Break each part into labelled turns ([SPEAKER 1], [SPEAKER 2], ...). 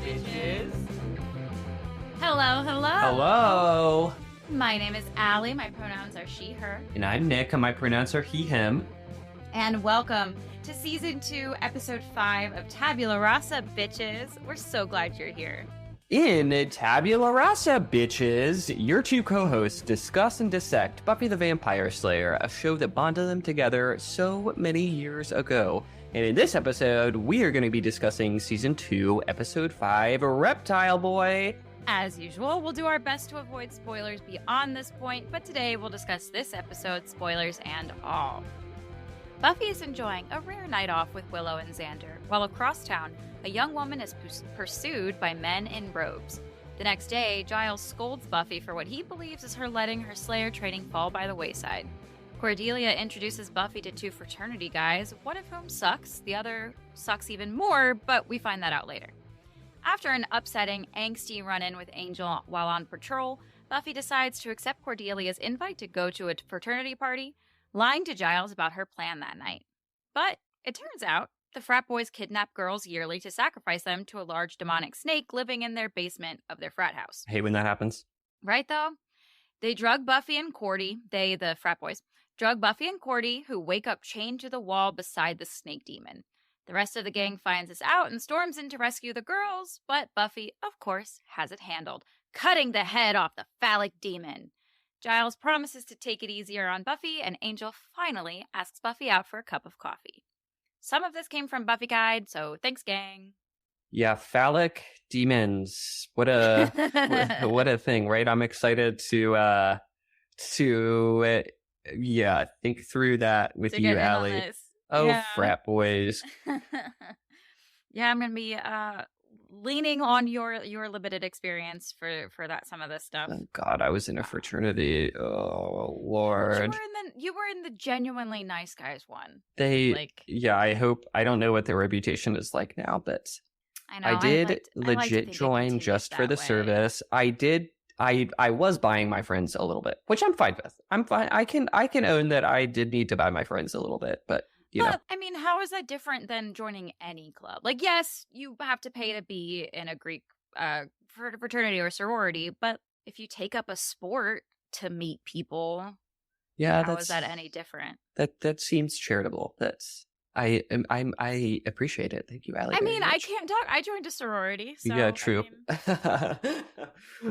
[SPEAKER 1] bitches. Hello, hello.
[SPEAKER 2] Hello.
[SPEAKER 1] My name is Allie. My pronouns are she, her.
[SPEAKER 2] And I'm Nick, and my pronouns are he, him.
[SPEAKER 1] And welcome to Season 2, Episode 5 of Tabula Rasa, bitches. We're so glad you're here.
[SPEAKER 2] In Tabula Rasa, bitches, your two co-hosts discuss and dissect Buffy the Vampire Slayer, a show that bonded them together so many years ago. And in this episode, we are going to be discussing Season 2, Episode 5, Reptile Boy.
[SPEAKER 1] As usual, we'll do our best to avoid spoilers beyond this point, but today we'll discuss this episode, spoilers and all. Buffy is enjoying a rare night off with Willow and Xander, while across town, a young woman is pursued by men in robes. The next day, Giles scolds Buffy for what he believes is her letting her Slayer training fall by the wayside. Cordelia introduces Buffy to two fraternity guys, one of whom sucks, the other sucks even more, but we find that out later. After an upsetting, angsty run-in with Angel while on patrol, Buffy decides to accept Cordelia's invite to go to a fraternity party, lying to Giles about her plan that night. But it turns out the frat boys kidnap girls yearly to sacrifice them to a large demonic snake living in their basement of their frat house.
[SPEAKER 2] I hate when that happens.
[SPEAKER 1] Right, though? They drug Buffy and Cordy, the frat boys, drug Buffy and Cordy, who wake up chained to the wall beside the snake demon. The rest of the gang finds this out and storms in to rescue the girls, but Buffy, of course, has it handled, cutting the head off the phallic demon. Giles promises to take it easier on Buffy, and Angel finally asks Buffy out for a cup of coffee. Some of this came from Buffy Guide, so thanks, gang.
[SPEAKER 2] Yeah, phallic demons. What a what a thing, right? I'm excited to think through that with you, Allie. Oh, yeah. Frat boys.
[SPEAKER 1] Yeah, I'm gonna be leaning on your limited experience for that some of this stuff.
[SPEAKER 2] Oh God, I was in a fraternity. Oh Lord.
[SPEAKER 1] You were in the genuinely nice guys one.
[SPEAKER 2] I don't know what their reputation is like now, but
[SPEAKER 1] I know
[SPEAKER 2] I did legit join just for the service. I was buying my friends a little bit, which I'm fine with. I'm fine. I can own that I did need to buy my friends a little bit, but you know.
[SPEAKER 1] I mean, how is that different than joining any club? Like, yes, you have to pay to be in a Greek fraternity or sorority, but if you take up a sport to meet people, how is that any different?
[SPEAKER 2] That seems charitable. I appreciate it. Thank you, Allie.
[SPEAKER 1] I mean, I can't talk. I joined a sorority. So,
[SPEAKER 2] yeah, true.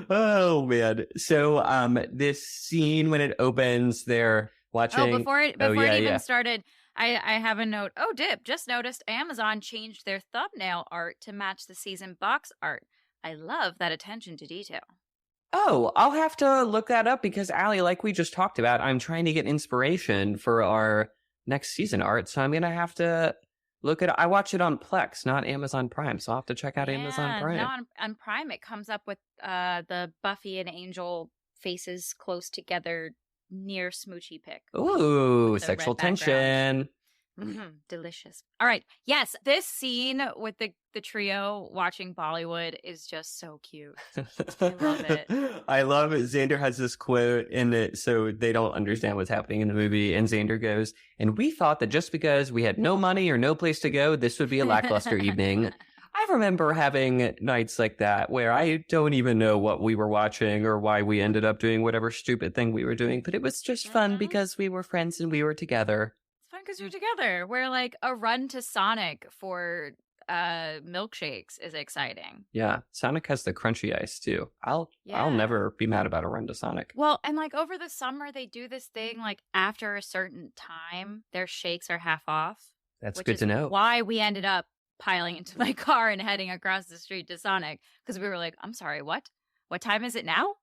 [SPEAKER 2] Oh man. So this scene when it opens, they're watching.
[SPEAKER 1] Before it even started, I have a note. Oh, dip! Just noticed Amazon changed their thumbnail art to match the season box art. I love that attention to detail.
[SPEAKER 2] Oh, I'll have to look that up because Allie, like we just talked about, I'm trying to get inspiration for our next season art, so I'm gonna have to look at. I watch it on Plex, not Amazon Prime, so I'll have to check out Amazon Prime.
[SPEAKER 1] No, on Prime it comes up with the Buffy and Angel faces close together near smoochy pic.
[SPEAKER 2] Ooh, sexual tension.
[SPEAKER 1] Delicious. All right. Yes, this scene with the trio watching Bollywood is just so cute. I love it.
[SPEAKER 2] I love it. Xander has this quote in it, so they don't understand what's happening in the movie. And Xander goes, "And we thought that just because we had no money or no place to go, this would be a lackluster evening." I remember having nights like that where I don't even know what we were watching or why we ended up doing whatever stupid thing we were doing, but it was just fun because we were friends and we were together.
[SPEAKER 1] Because you're together. We're like a run to Sonic for milkshakes is exciting.
[SPEAKER 2] Yeah, Sonic has the crunchy ice too. I'll never be mad about a run to Sonic.
[SPEAKER 1] Well, and like over the summer they do this thing like after a certain time their shakes are half off.
[SPEAKER 2] That's good to know.
[SPEAKER 1] Why we ended up piling into my car and heading across the street to Sonic because we were like, I'm sorry, what time is it now?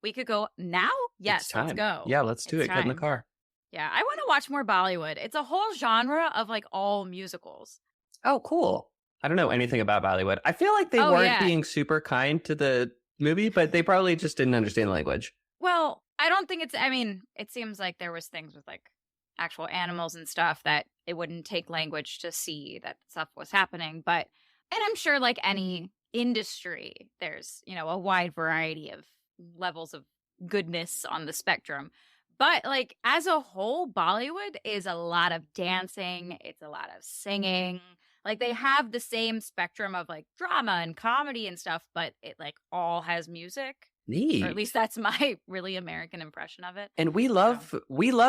[SPEAKER 1] We could go now? Yes, let's go.
[SPEAKER 2] Yeah, let's do it. Get in the car.
[SPEAKER 1] Yeah, I want to watch more Bollywood. It's a whole genre of like all musicals.
[SPEAKER 2] Oh, cool. I don't know anything about Bollywood. I feel like they weren't being super kind to the movie, but they probably just didn't understand the language.
[SPEAKER 1] Well, I don't think it seems like there was things with like actual animals and stuff that it wouldn't take language to see that stuff was happening. And I'm sure like any industry, there's, a wide variety of levels of goodness on the spectrum. But like as a whole, Bollywood is a lot of dancing. It's a lot of singing. Like, they have the same spectrum of, like, drama and comedy and stuff, but it, like, all has music.
[SPEAKER 2] Neat.
[SPEAKER 1] Or at least that's my really American impression of it.
[SPEAKER 2] And we love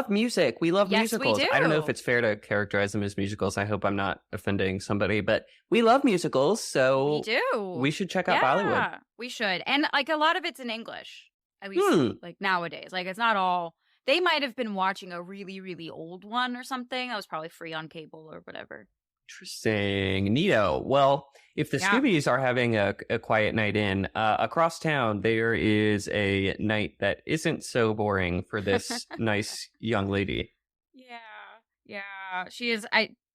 [SPEAKER 2] music. We love
[SPEAKER 1] Yes, we
[SPEAKER 2] musicals. I don't know if
[SPEAKER 1] do.
[SPEAKER 2] it's fair to characterize them as musicals. I hope I'm not offending somebody, but we love musicals, so
[SPEAKER 1] We do.
[SPEAKER 2] we should check out Bollywood.
[SPEAKER 1] Yeah, we should. And, like, a lot of it's in English, at least, like, nowadays. Like, it's not all... They might have been watching a really, really old one or something. That was probably free on cable or whatever.
[SPEAKER 2] Interesting. Neato. Well, if the Scoobies are having a quiet night in, across town, there is a night that isn't so boring for this nice young lady.
[SPEAKER 1] Yeah. She is...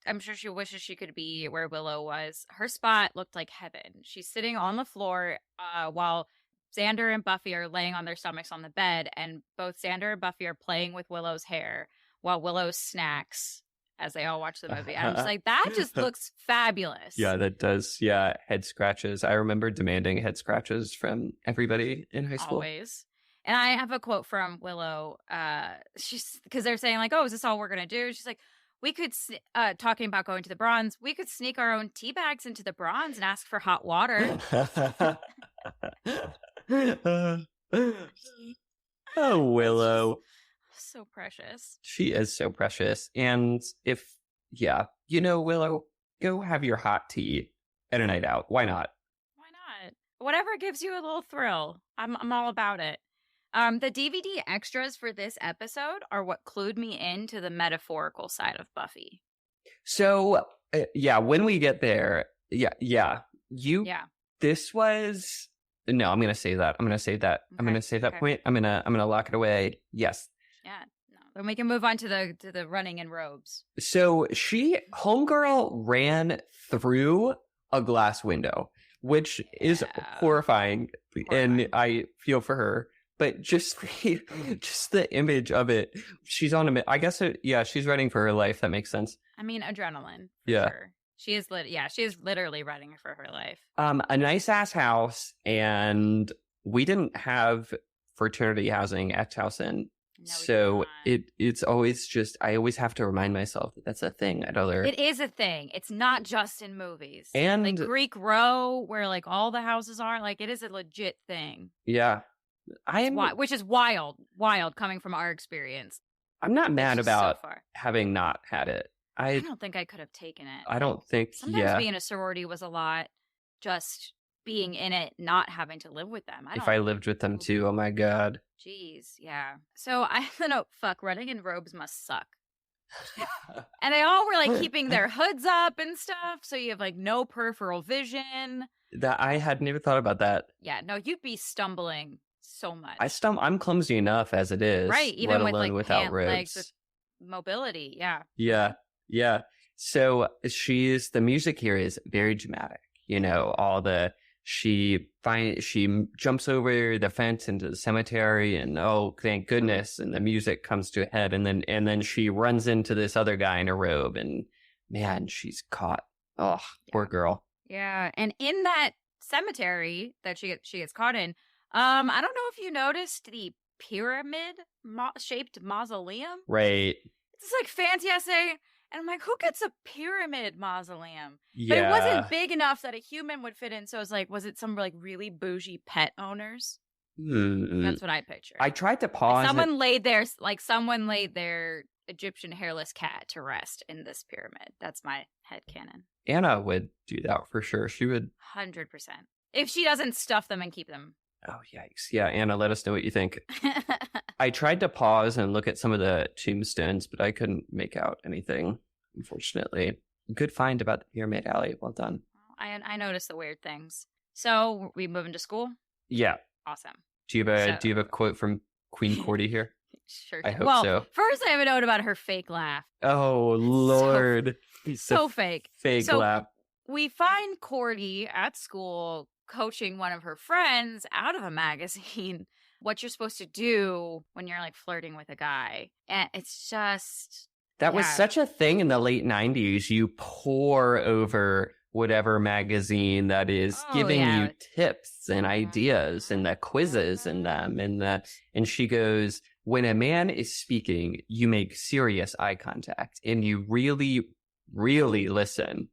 [SPEAKER 1] I'm sure she wishes she could be where Willow was. Her spot looked like heaven. She's sitting on the floor while Xander and Buffy are laying on their stomachs on the bed, and both Xander and Buffy are playing with Willow's hair while Willow snacks as they all watch the movie. I'm just like, that just looks fabulous.
[SPEAKER 2] Yeah, that does. Yeah, head scratches. I remember demanding head scratches from everybody in high school.
[SPEAKER 1] Always. And I have a quote from Willow. She's because they're saying like, "Oh, is this all we're gonna do?" She's like, "We could talking about going to the Bronze. We could sneak our own tea bags into the Bronze and ask for hot water."
[SPEAKER 2] Oh, Willow.
[SPEAKER 1] So precious.
[SPEAKER 2] She is so precious. And Willow, go have your hot tea at a night out. Why not?
[SPEAKER 1] Why not? Whatever gives you a little thrill. I'm all about it. The DVD extras for this episode are what clued me into the metaphorical side of Buffy.
[SPEAKER 2] So, when we get there, this was... No, I'm going to say that. I'm going to save that. Okay. I'm going to save that point. I'm going to lock it away. Yes.
[SPEAKER 1] Yeah. No. Then we can move on to the running in robes.
[SPEAKER 2] So homegirl ran through a glass window, which is horrifying, and I feel for her. But just the image of it, she's on a... I guess she's running for her life. That makes sense.
[SPEAKER 1] I mean, adrenaline. Sure. She is literally running for her life.
[SPEAKER 2] A nice ass house, and we didn't have fraternity housing at Towson. No, so it's always just... I always have to remind myself that that's a thing at other...
[SPEAKER 1] It is a thing. It's not just in movies.
[SPEAKER 2] And
[SPEAKER 1] like Greek Row, where like all the houses are, like it is a legit thing.
[SPEAKER 2] Yeah.
[SPEAKER 1] Which is wild coming from our experience.
[SPEAKER 2] I'm not mad about having not had it.
[SPEAKER 1] I don't think I could have taken it.
[SPEAKER 2] I don't think,
[SPEAKER 1] Sometimes being a sorority was a lot, just being in it, not having to live with them.
[SPEAKER 2] If I lived with them too, oh my God.
[SPEAKER 1] Jeez, yeah. So I don't know, running in robes must suck. And they all were like keeping their hoods up and stuff, so you have like no peripheral vision.
[SPEAKER 2] That I hadn't even thought about that.
[SPEAKER 1] Yeah, no, you'd be stumbling so much.
[SPEAKER 2] I'm clumsy enough as it is.
[SPEAKER 1] Right, even with like
[SPEAKER 2] without robes.
[SPEAKER 1] Legs with mobility, yeah.
[SPEAKER 2] Yeah. So the music here is very dramatic. She jumps over the fence into the cemetery, and oh, thank goodness, and the music comes to a head, and then she runs into this other guy in a robe, and man, she's caught. Oh, poor girl.
[SPEAKER 1] Yeah, and in that cemetery that she gets caught in, I don't know if you noticed the pyramid shaped mausoleum.
[SPEAKER 2] Right.
[SPEAKER 1] It's like fancy essay. And I'm like, who gets a pyramid mausoleum?
[SPEAKER 2] Yeah.
[SPEAKER 1] But it wasn't big enough that a human would fit in. So I was like, was it some like really bougie pet owners? That's what I pictured.
[SPEAKER 2] I tried to pause.
[SPEAKER 1] Someone laid their Egyptian hairless cat to rest in this pyramid. That's my headcanon.
[SPEAKER 2] Anna would do that for sure. She would.
[SPEAKER 1] 100%. If she doesn't stuff them and keep them.
[SPEAKER 2] Oh, yikes. Yeah, Anna, let us know what you think. I tried to pause and look at some of the tombstones, but I couldn't make out anything, unfortunately. Good find about the Pyramid Alley. Well done.
[SPEAKER 1] I noticed the weird things. So, we moving to school?
[SPEAKER 2] Yeah.
[SPEAKER 1] Awesome.
[SPEAKER 2] Do you have a quote from Queen Cordy here?
[SPEAKER 1] Sure.
[SPEAKER 2] I hope so.
[SPEAKER 1] First I have a note about her fake laugh.
[SPEAKER 2] Oh, Lord.
[SPEAKER 1] So fake.
[SPEAKER 2] Fake laugh.
[SPEAKER 1] We find Cordy at school coaching one of her friends out of a magazine what you're supposed to do when you're like flirting with a guy. And it's just...
[SPEAKER 2] That was such a thing in the late 90s. You pour over whatever magazine that is giving you tips and ideas and the quizzes in them. And she goes, when a man is speaking, you make serious eye contact and you really, really listen.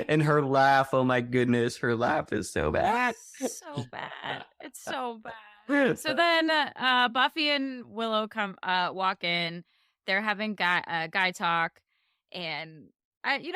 [SPEAKER 2] And her laugh, oh my goodness, her laugh is so bad.
[SPEAKER 1] So bad. It's so bad. So then Buffy and Willow walk in. They're having guy talk. And,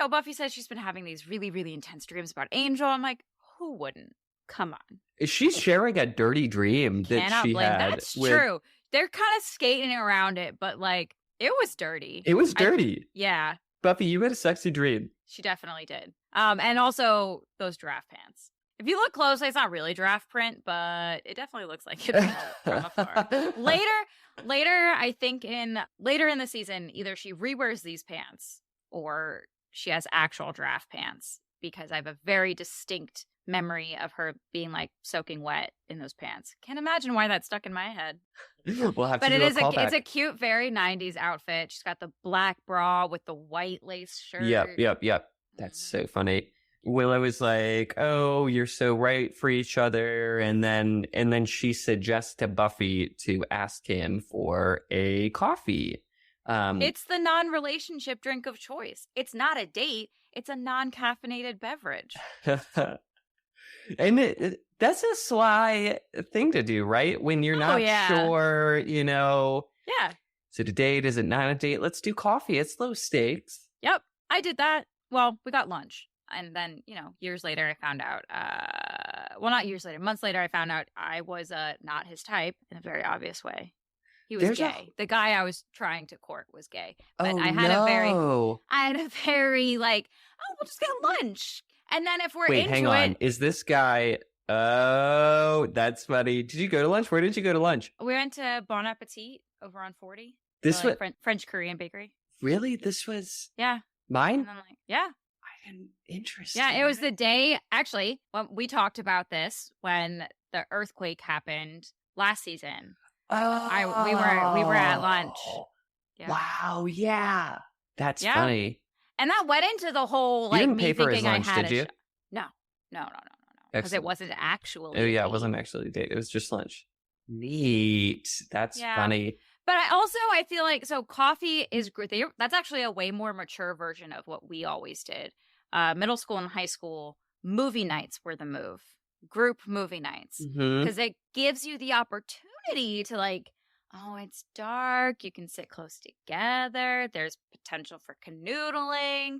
[SPEAKER 1] Buffy says she's been having these really, really intense dreams about Angel. I'm like, who wouldn't? Come on.
[SPEAKER 2] She's sharing a dirty dream that she had.
[SPEAKER 1] That's true. They're kind of skating around it, but, like, it was dirty.
[SPEAKER 2] It was dirty.
[SPEAKER 1] Yeah.
[SPEAKER 2] Buffy, you had a sexy dream.
[SPEAKER 1] She definitely did. And also those giraffe pants. If you look closely, it's not really giraffe print, but it definitely looks like it from afar. Later, I think later in the season, either she rewears these pants or she has actual giraffe pants, because I have a very distinct memory of her being like soaking wet in those pants. Can't imagine why that stuck in my head.
[SPEAKER 2] We'll have
[SPEAKER 1] but
[SPEAKER 2] to
[SPEAKER 1] it
[SPEAKER 2] do
[SPEAKER 1] is
[SPEAKER 2] a callback.
[SPEAKER 1] it's a cute, very 90s outfit. She's got the black bra with the white lace shirt.
[SPEAKER 2] Yep. That's so funny. Willow is like, "Oh, you're so right for each other," and then she suggests to Buffy to ask him for a coffee.
[SPEAKER 1] It's the non-relationship drink of choice. It's not a date. It's a non-caffeinated beverage.
[SPEAKER 2] And that's a sly thing to do, right? When you're not sure,
[SPEAKER 1] Yeah.
[SPEAKER 2] Is it a date? Is it not a date? Let's do coffee. It's low stakes.
[SPEAKER 1] Yep. I did that. Well, we got lunch. And then, years later, I found out, not years later, months later, I found out I was not his type in a very obvious way. He was gay. The guy I was trying to court was gay. But I had a very like, we'll just get lunch. And then if we're into
[SPEAKER 2] hang on. Is this guy, oh, that's funny. Did you go to lunch? Where did you go to lunch?
[SPEAKER 1] We went to Bon Appetit over on 40.
[SPEAKER 2] This was
[SPEAKER 1] French Korean bakery.
[SPEAKER 2] Really? This was
[SPEAKER 1] mine? And then
[SPEAKER 2] Interesting.
[SPEAKER 1] Yeah, it was the day, actually, when we talked about this when the earthquake happened last season.
[SPEAKER 2] Oh.
[SPEAKER 1] We were at lunch.
[SPEAKER 2] Yeah. Wow, yeah. That's funny.
[SPEAKER 1] And that went into the whole, like,
[SPEAKER 2] you didn't
[SPEAKER 1] me
[SPEAKER 2] pay for his
[SPEAKER 1] thinking
[SPEAKER 2] lunch,
[SPEAKER 1] I had
[SPEAKER 2] did you?
[SPEAKER 1] No. Because it wasn't actually.
[SPEAKER 2] Oh, yeah, it wasn't actually a date. It was just lunch. Neat. That's funny.
[SPEAKER 1] But I feel like, so coffee is great. That's actually a way more mature version of what we always did. Middle school and high school, movie nights were the move. Group movie nights. Because it gives you the opportunity to, like, it's dark. You can sit close together. There's potential for canoodling.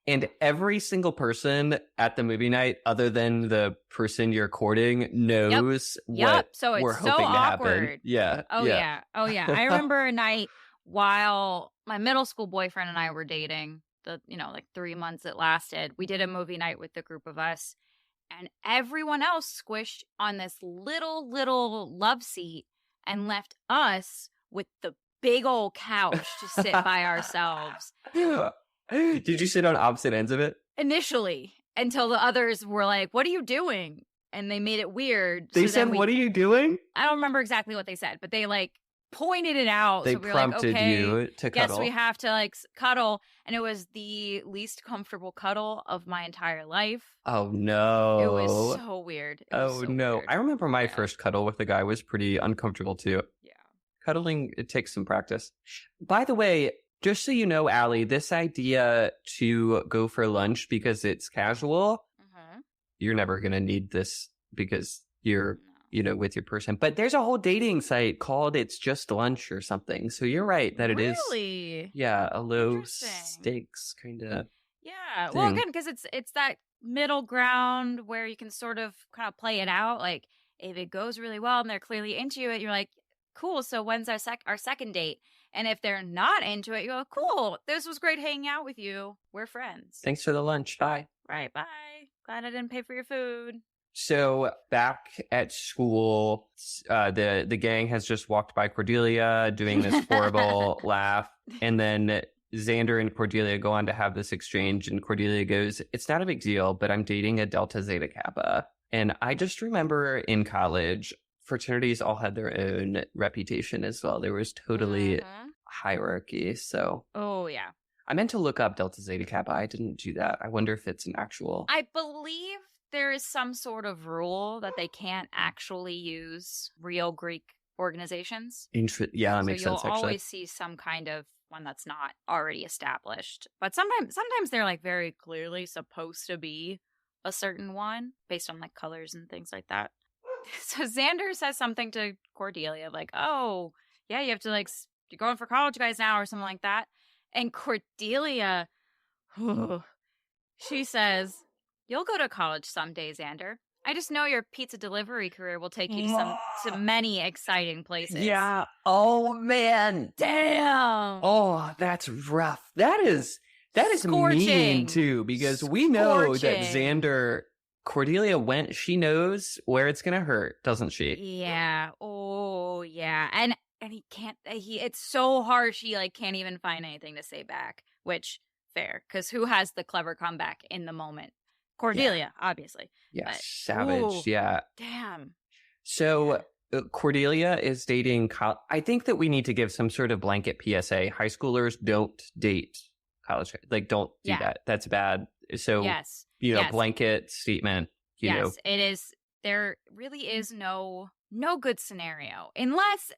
[SPEAKER 2] And every single person at the movie night, other than the person you're courting, knows what
[SPEAKER 1] so
[SPEAKER 2] we're
[SPEAKER 1] it's
[SPEAKER 2] hoping
[SPEAKER 1] so
[SPEAKER 2] to
[SPEAKER 1] awkward.
[SPEAKER 2] happen. Yeah.
[SPEAKER 1] Oh yeah. I remember a night while my middle school boyfriend and I were dating, like 3 months it lasted. We did a movie night with the group of us, and everyone else squished on this little love seat and left us with the big old couch to sit by ourselves.
[SPEAKER 2] Did you sit on opposite ends of it?
[SPEAKER 1] Initially, until the others were like, "What are you doing?" And they made it weird.
[SPEAKER 2] They said, "What are you doing?"
[SPEAKER 1] I don't remember exactly what they said, but they, like, pointed it out.
[SPEAKER 2] They
[SPEAKER 1] so we
[SPEAKER 2] prompted
[SPEAKER 1] were like, okay,
[SPEAKER 2] you to cuddle.
[SPEAKER 1] Guess we have to, like, cuddle. And it was the least comfortable cuddle of my entire life.
[SPEAKER 2] Oh, no.
[SPEAKER 1] It was so weird.
[SPEAKER 2] Weird. I remember my first cuddle with a guy was pretty uncomfortable, too.
[SPEAKER 1] Yeah.
[SPEAKER 2] Cuddling, it takes some practice. By the way, just so you know, Allie, this idea to go for lunch because it's casual, you're never going to need this because you're, with your person. But there's a whole dating site called It's Just Lunch or something. So you're right that it is.
[SPEAKER 1] Really?
[SPEAKER 2] Yeah, a low stakes kind of.
[SPEAKER 1] Yeah.
[SPEAKER 2] thing.
[SPEAKER 1] Well, again, because it's that middle ground where you can sort of kind of play it out. Like, if it goes really well and they're clearly into it, you're like, cool. So when's our second date? And if they're not into it, you go, cool. This was great hanging out with you. We're friends.
[SPEAKER 2] Thanks for the lunch. Bye.
[SPEAKER 1] Right. Bye. Glad I didn't pay for your food.
[SPEAKER 2] So back at school, the gang has just walked by Cordelia doing this horrible laugh. And then Xander and Cordelia go on to have this exchange. And Cordelia goes, "It's not a big deal, but I'm dating a Delta Zeta Kappa." And I just remember in college, fraternities all had their own reputation as well. There was totally hierarchy. So,
[SPEAKER 1] yeah.
[SPEAKER 2] I meant to look up Delta Zeta Kappa. I didn't do that. I wonder if it's an actual.
[SPEAKER 1] I believe there is some sort of rule that they can't actually use real Greek organizations.
[SPEAKER 2] Yeah, that makes sense,
[SPEAKER 1] you'll
[SPEAKER 2] actually.
[SPEAKER 1] always see some kind of one that's not already established. But sometimes they're like very clearly supposed to be a certain one based on like colors and things like that. So Xander says something to Cordelia like, oh, yeah, you have to like, you're going for college guys now or something like that. And Cordelia, she says, you'll go to college someday, Xander. I just know your pizza delivery career will take you to many exciting places.
[SPEAKER 2] Yeah. Oh, man.
[SPEAKER 1] Damn.
[SPEAKER 2] Oh, that's rough. That is
[SPEAKER 1] Scorching.
[SPEAKER 2] mean, too, because we know that Xander, Cordelia she knows where it's going to hurt, doesn't she?
[SPEAKER 1] Yeah. Oh, yeah. And he can't, it's so harsh. He like can't even find anything to say back, which fair, because who has the clever comeback in the moment? Cordelia, obviously.
[SPEAKER 2] Yeah,
[SPEAKER 1] but,
[SPEAKER 2] savage. Yeah.
[SPEAKER 1] Damn.
[SPEAKER 2] So Cordelia is dating. I think that we need to give some sort of blanket PSA. High schoolers don't date college. Like, don't do that. That's bad. So, blanket statement. You know.
[SPEAKER 1] It is. There really is no good scenario unless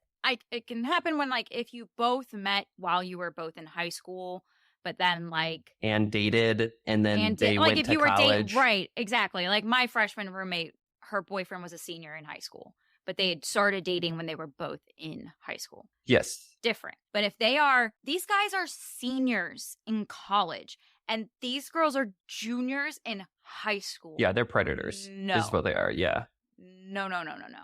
[SPEAKER 1] it can happen when like if you both met while you were both in high school. But then, like...
[SPEAKER 2] And dated, and then they went to college.
[SPEAKER 1] Right, exactly. Like, my freshman roommate, her boyfriend was a senior in high school. But they had started dating when they were both in high school.
[SPEAKER 2] Yes.
[SPEAKER 1] Different. But if these guys are seniors in college. And these girls are juniors in high school.
[SPEAKER 2] Yeah, they're predators.
[SPEAKER 1] No.
[SPEAKER 2] Is what they are, yeah.
[SPEAKER 1] No.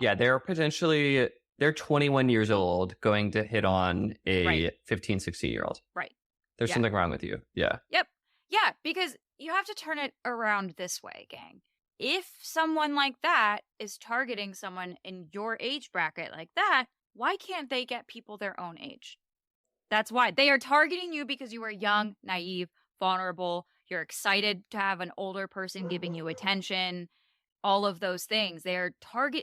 [SPEAKER 2] Yeah, they're 21 years old going to hit on a 15, 16-year-old.
[SPEAKER 1] Right.
[SPEAKER 2] There's something wrong with you. Yeah.
[SPEAKER 1] Yep. Yeah, because you have to turn it around this way, gang. If someone like that is targeting someone in your age bracket like that, why can't they get people their own age? That's why. They are targeting you because you are young, naive, vulnerable. You're excited to have an older person giving you attention. All of those things. It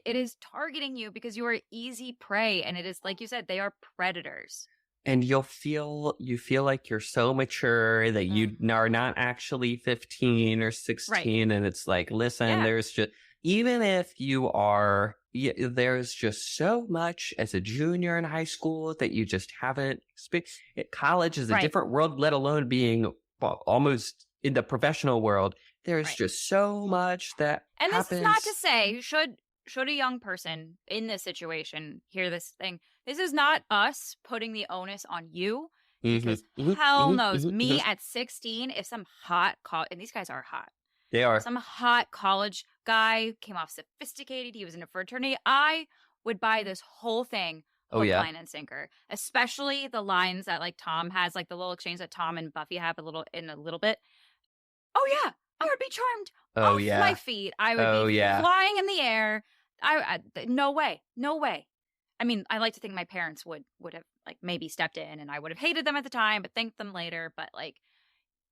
[SPEAKER 1] is targeting you because you are easy prey. And it is, like you said, they are predators.
[SPEAKER 2] And you feel like you're so mature that you are not actually 15 or 16. Right. And it's like, listen, there's just, even if you are, there's just so much as a junior in high school that you just haven't experienced. College is a different world, let alone being almost in the professional world. There's just so much that happens.
[SPEAKER 1] This is not to say, should a young person in this situation hear this thing, this is not us putting the onus on you. Because hell knows, me at 16, if some hot and these guys are hot.
[SPEAKER 2] They are.
[SPEAKER 1] Some hot college guy came off sophisticated. He was in a fraternity. I would buy this whole thing hook, line, and sinker. Especially the lines that like Tom has, like the little exchange that Tom and Buffy have a little bit. Oh yeah, I would be charmed off my feet. I would be flying in the air. No way. I mean, I like to think my parents would have like maybe stepped in, and I would have hated them at the time, but thanked them later. But like,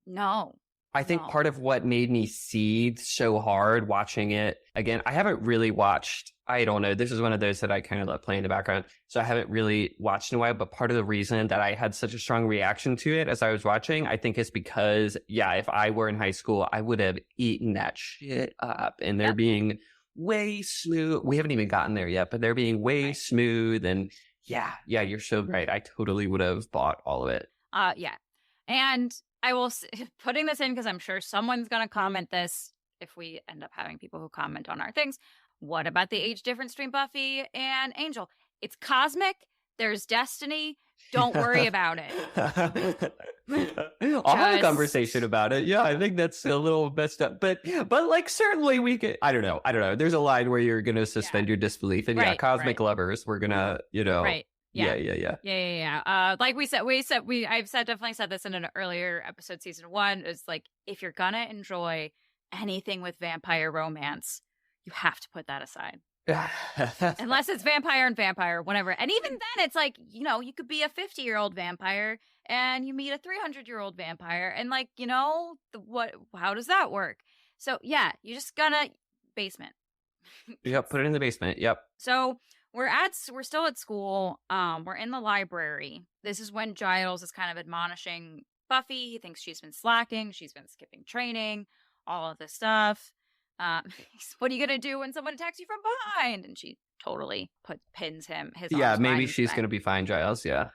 [SPEAKER 1] no.
[SPEAKER 2] I think part of what made me seethe so hard watching it again, I haven't really watched. I don't know. This is one of those that I kind of let play in the background, so I haven't really watched in a while. But part of the reason that I had such a strong reaction to it as I was watching, I think, is because if I were in high school, I would have eaten that shit up, and they're being way smooth. We haven't even gotten there yet, but they're being way smooth. And you're so right. I totally would have bought all of it.
[SPEAKER 1] And I will putting this in because I'm sure someone's going to comment this if we end up having people who comment on our things. What about the age difference between Buffy and Angel? It's cosmic. There's destiny. Don't worry about it.
[SPEAKER 2] I'll have a conversation about it. Yeah, I think that's a little messed up. But like certainly we could. I don't know. There's a line where you're gonna suspend your disbelief, and cosmic lovers. We're gonna,
[SPEAKER 1] Right.
[SPEAKER 2] Yeah.
[SPEAKER 1] Like I've definitely said this in an earlier episode, season 1. It's like, if you're gonna enjoy anything with vampire romance, you have to put that aside. Unless it's vampire and vampire, whatever. And even then, it's like, you could be a 50-year-old vampire and you meet a 300-year-old vampire, and like, how does that work? So yeah, you just gonna basement.
[SPEAKER 2] Yep, put it in the basement. Yep.
[SPEAKER 1] So we're still at school. We're in the library. This is when Giles is kind of admonishing Buffy. He thinks she's been slacking. She's been skipping training, all of this stuff. What are you going to do when someone attacks you from behind? And she totally pins his
[SPEAKER 2] maybe she's going to be fine, Giles. Yeah.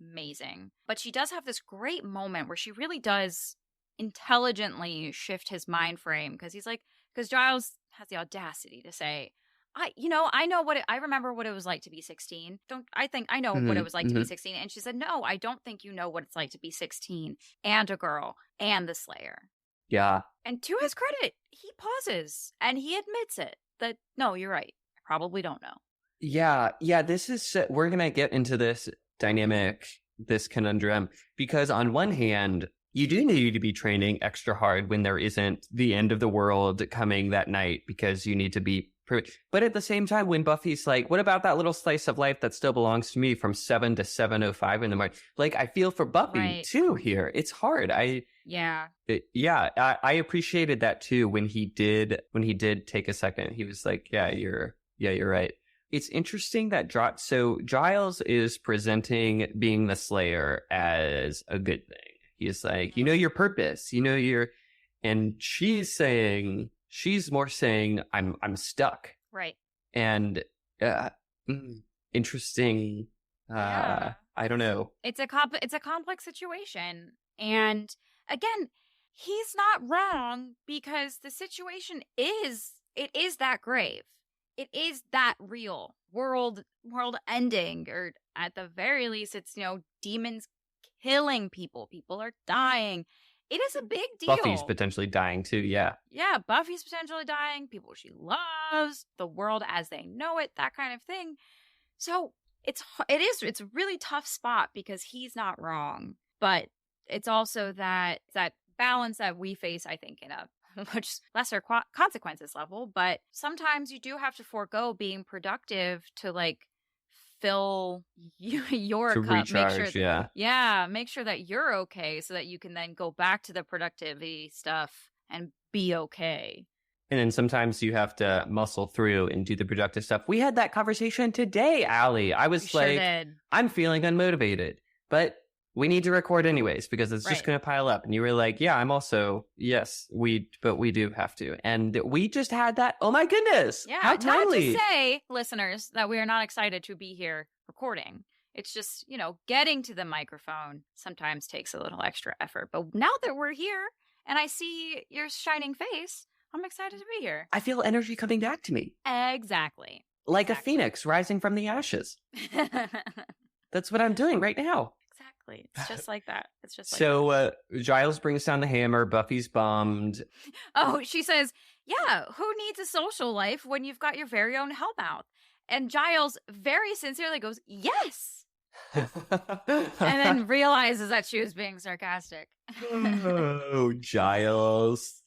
[SPEAKER 1] amazing. But she does have this great moment where she really does intelligently shift his mind frame, because Giles has the audacity to say, I remember what it was like to be 16. I know what it was like to be 16. And she said, no, I don't think you know what it's like to be 16 and a girl and the Slayer.
[SPEAKER 2] Yeah.
[SPEAKER 1] And to his credit, he pauses and he admits it, that, no, you're right. I probably don't know.
[SPEAKER 2] Yeah. We're going to get into this dynamic, this conundrum, because on one hand, you do need to be training extra hard when there isn't the end of the world coming that night, because you need to be. But at the same time, when Buffy's like, what about that little slice of life that still belongs to me from 7 to 7:05 in the morning? Like, I feel for Buffy too here. It's hard. I appreciated that too when he did take a second. He was like, you're right. It's interesting that Giles is presenting being the Slayer as a good thing. He's like, you know your purpose, you know and she's more saying I'm stuck.
[SPEAKER 1] Right.
[SPEAKER 2] And interesting. I don't know.
[SPEAKER 1] It's a complex situation. And again, he's not wrong, because the situation is that grave. It is that real world ending, or at the very least, it's, demons killing people. People are dying. It is a big deal.
[SPEAKER 2] Buffy's potentially dying too, yeah.
[SPEAKER 1] Yeah, Buffy's potentially dying. People she loves, the world as they know it, that kind of thing. So it's a really tough spot, because he's not wrong. But it's also that balance that we face, I think, in a much lesser consequences level. But sometimes you do have to forego being productive to, like, fill your
[SPEAKER 2] to
[SPEAKER 1] cup,
[SPEAKER 2] recharge,
[SPEAKER 1] make sure that you're okay, so that you can then go back to the productivity stuff and be okay.
[SPEAKER 2] And then sometimes you have to muscle through and do the productive stuff. We had that conversation today, Allie. I was I'm feeling unmotivated, but we need to record anyways, because it's just going to pile up. And you were like, yeah, I'm also, but we do have to. And we just had that. Oh my goodness.
[SPEAKER 1] Yeah.
[SPEAKER 2] How
[SPEAKER 1] Not
[SPEAKER 2] timely.
[SPEAKER 1] to say, listeners, that we are not excited to be here recording. It's just, getting to the microphone sometimes takes a little extra effort. But now that we're here and I see your shining face, I'm excited to be here.
[SPEAKER 2] I feel energy coming back to me.
[SPEAKER 1] Exactly.
[SPEAKER 2] Like a phoenix rising from the ashes. That's what I'm doing right now.
[SPEAKER 1] Exactly. It's just like that.
[SPEAKER 2] Giles brings down the hammer. Buffy's bummed.
[SPEAKER 1] Oh, she says, yeah, who needs a social life when you've got your very own hellmouth? And Giles very sincerely goes, yes. And then realizes that she was being sarcastic.
[SPEAKER 2] Oh, Giles.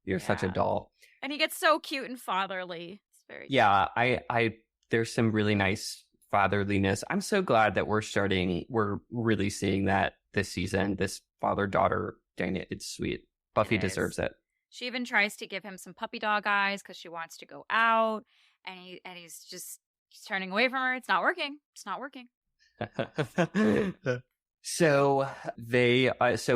[SPEAKER 2] You're such a doll.
[SPEAKER 1] And he gets so cute and fatherly. It's very cute.
[SPEAKER 2] Yeah, I there's some really nice fatherliness. I'm so glad that we're really seeing that this season, this father-daughter dynamic. It's sweet. Buffy deserves it.
[SPEAKER 1] She even tries to give him some puppy dog eyes because she wants to go out, and he's turning away from her. It's not working.
[SPEAKER 2] So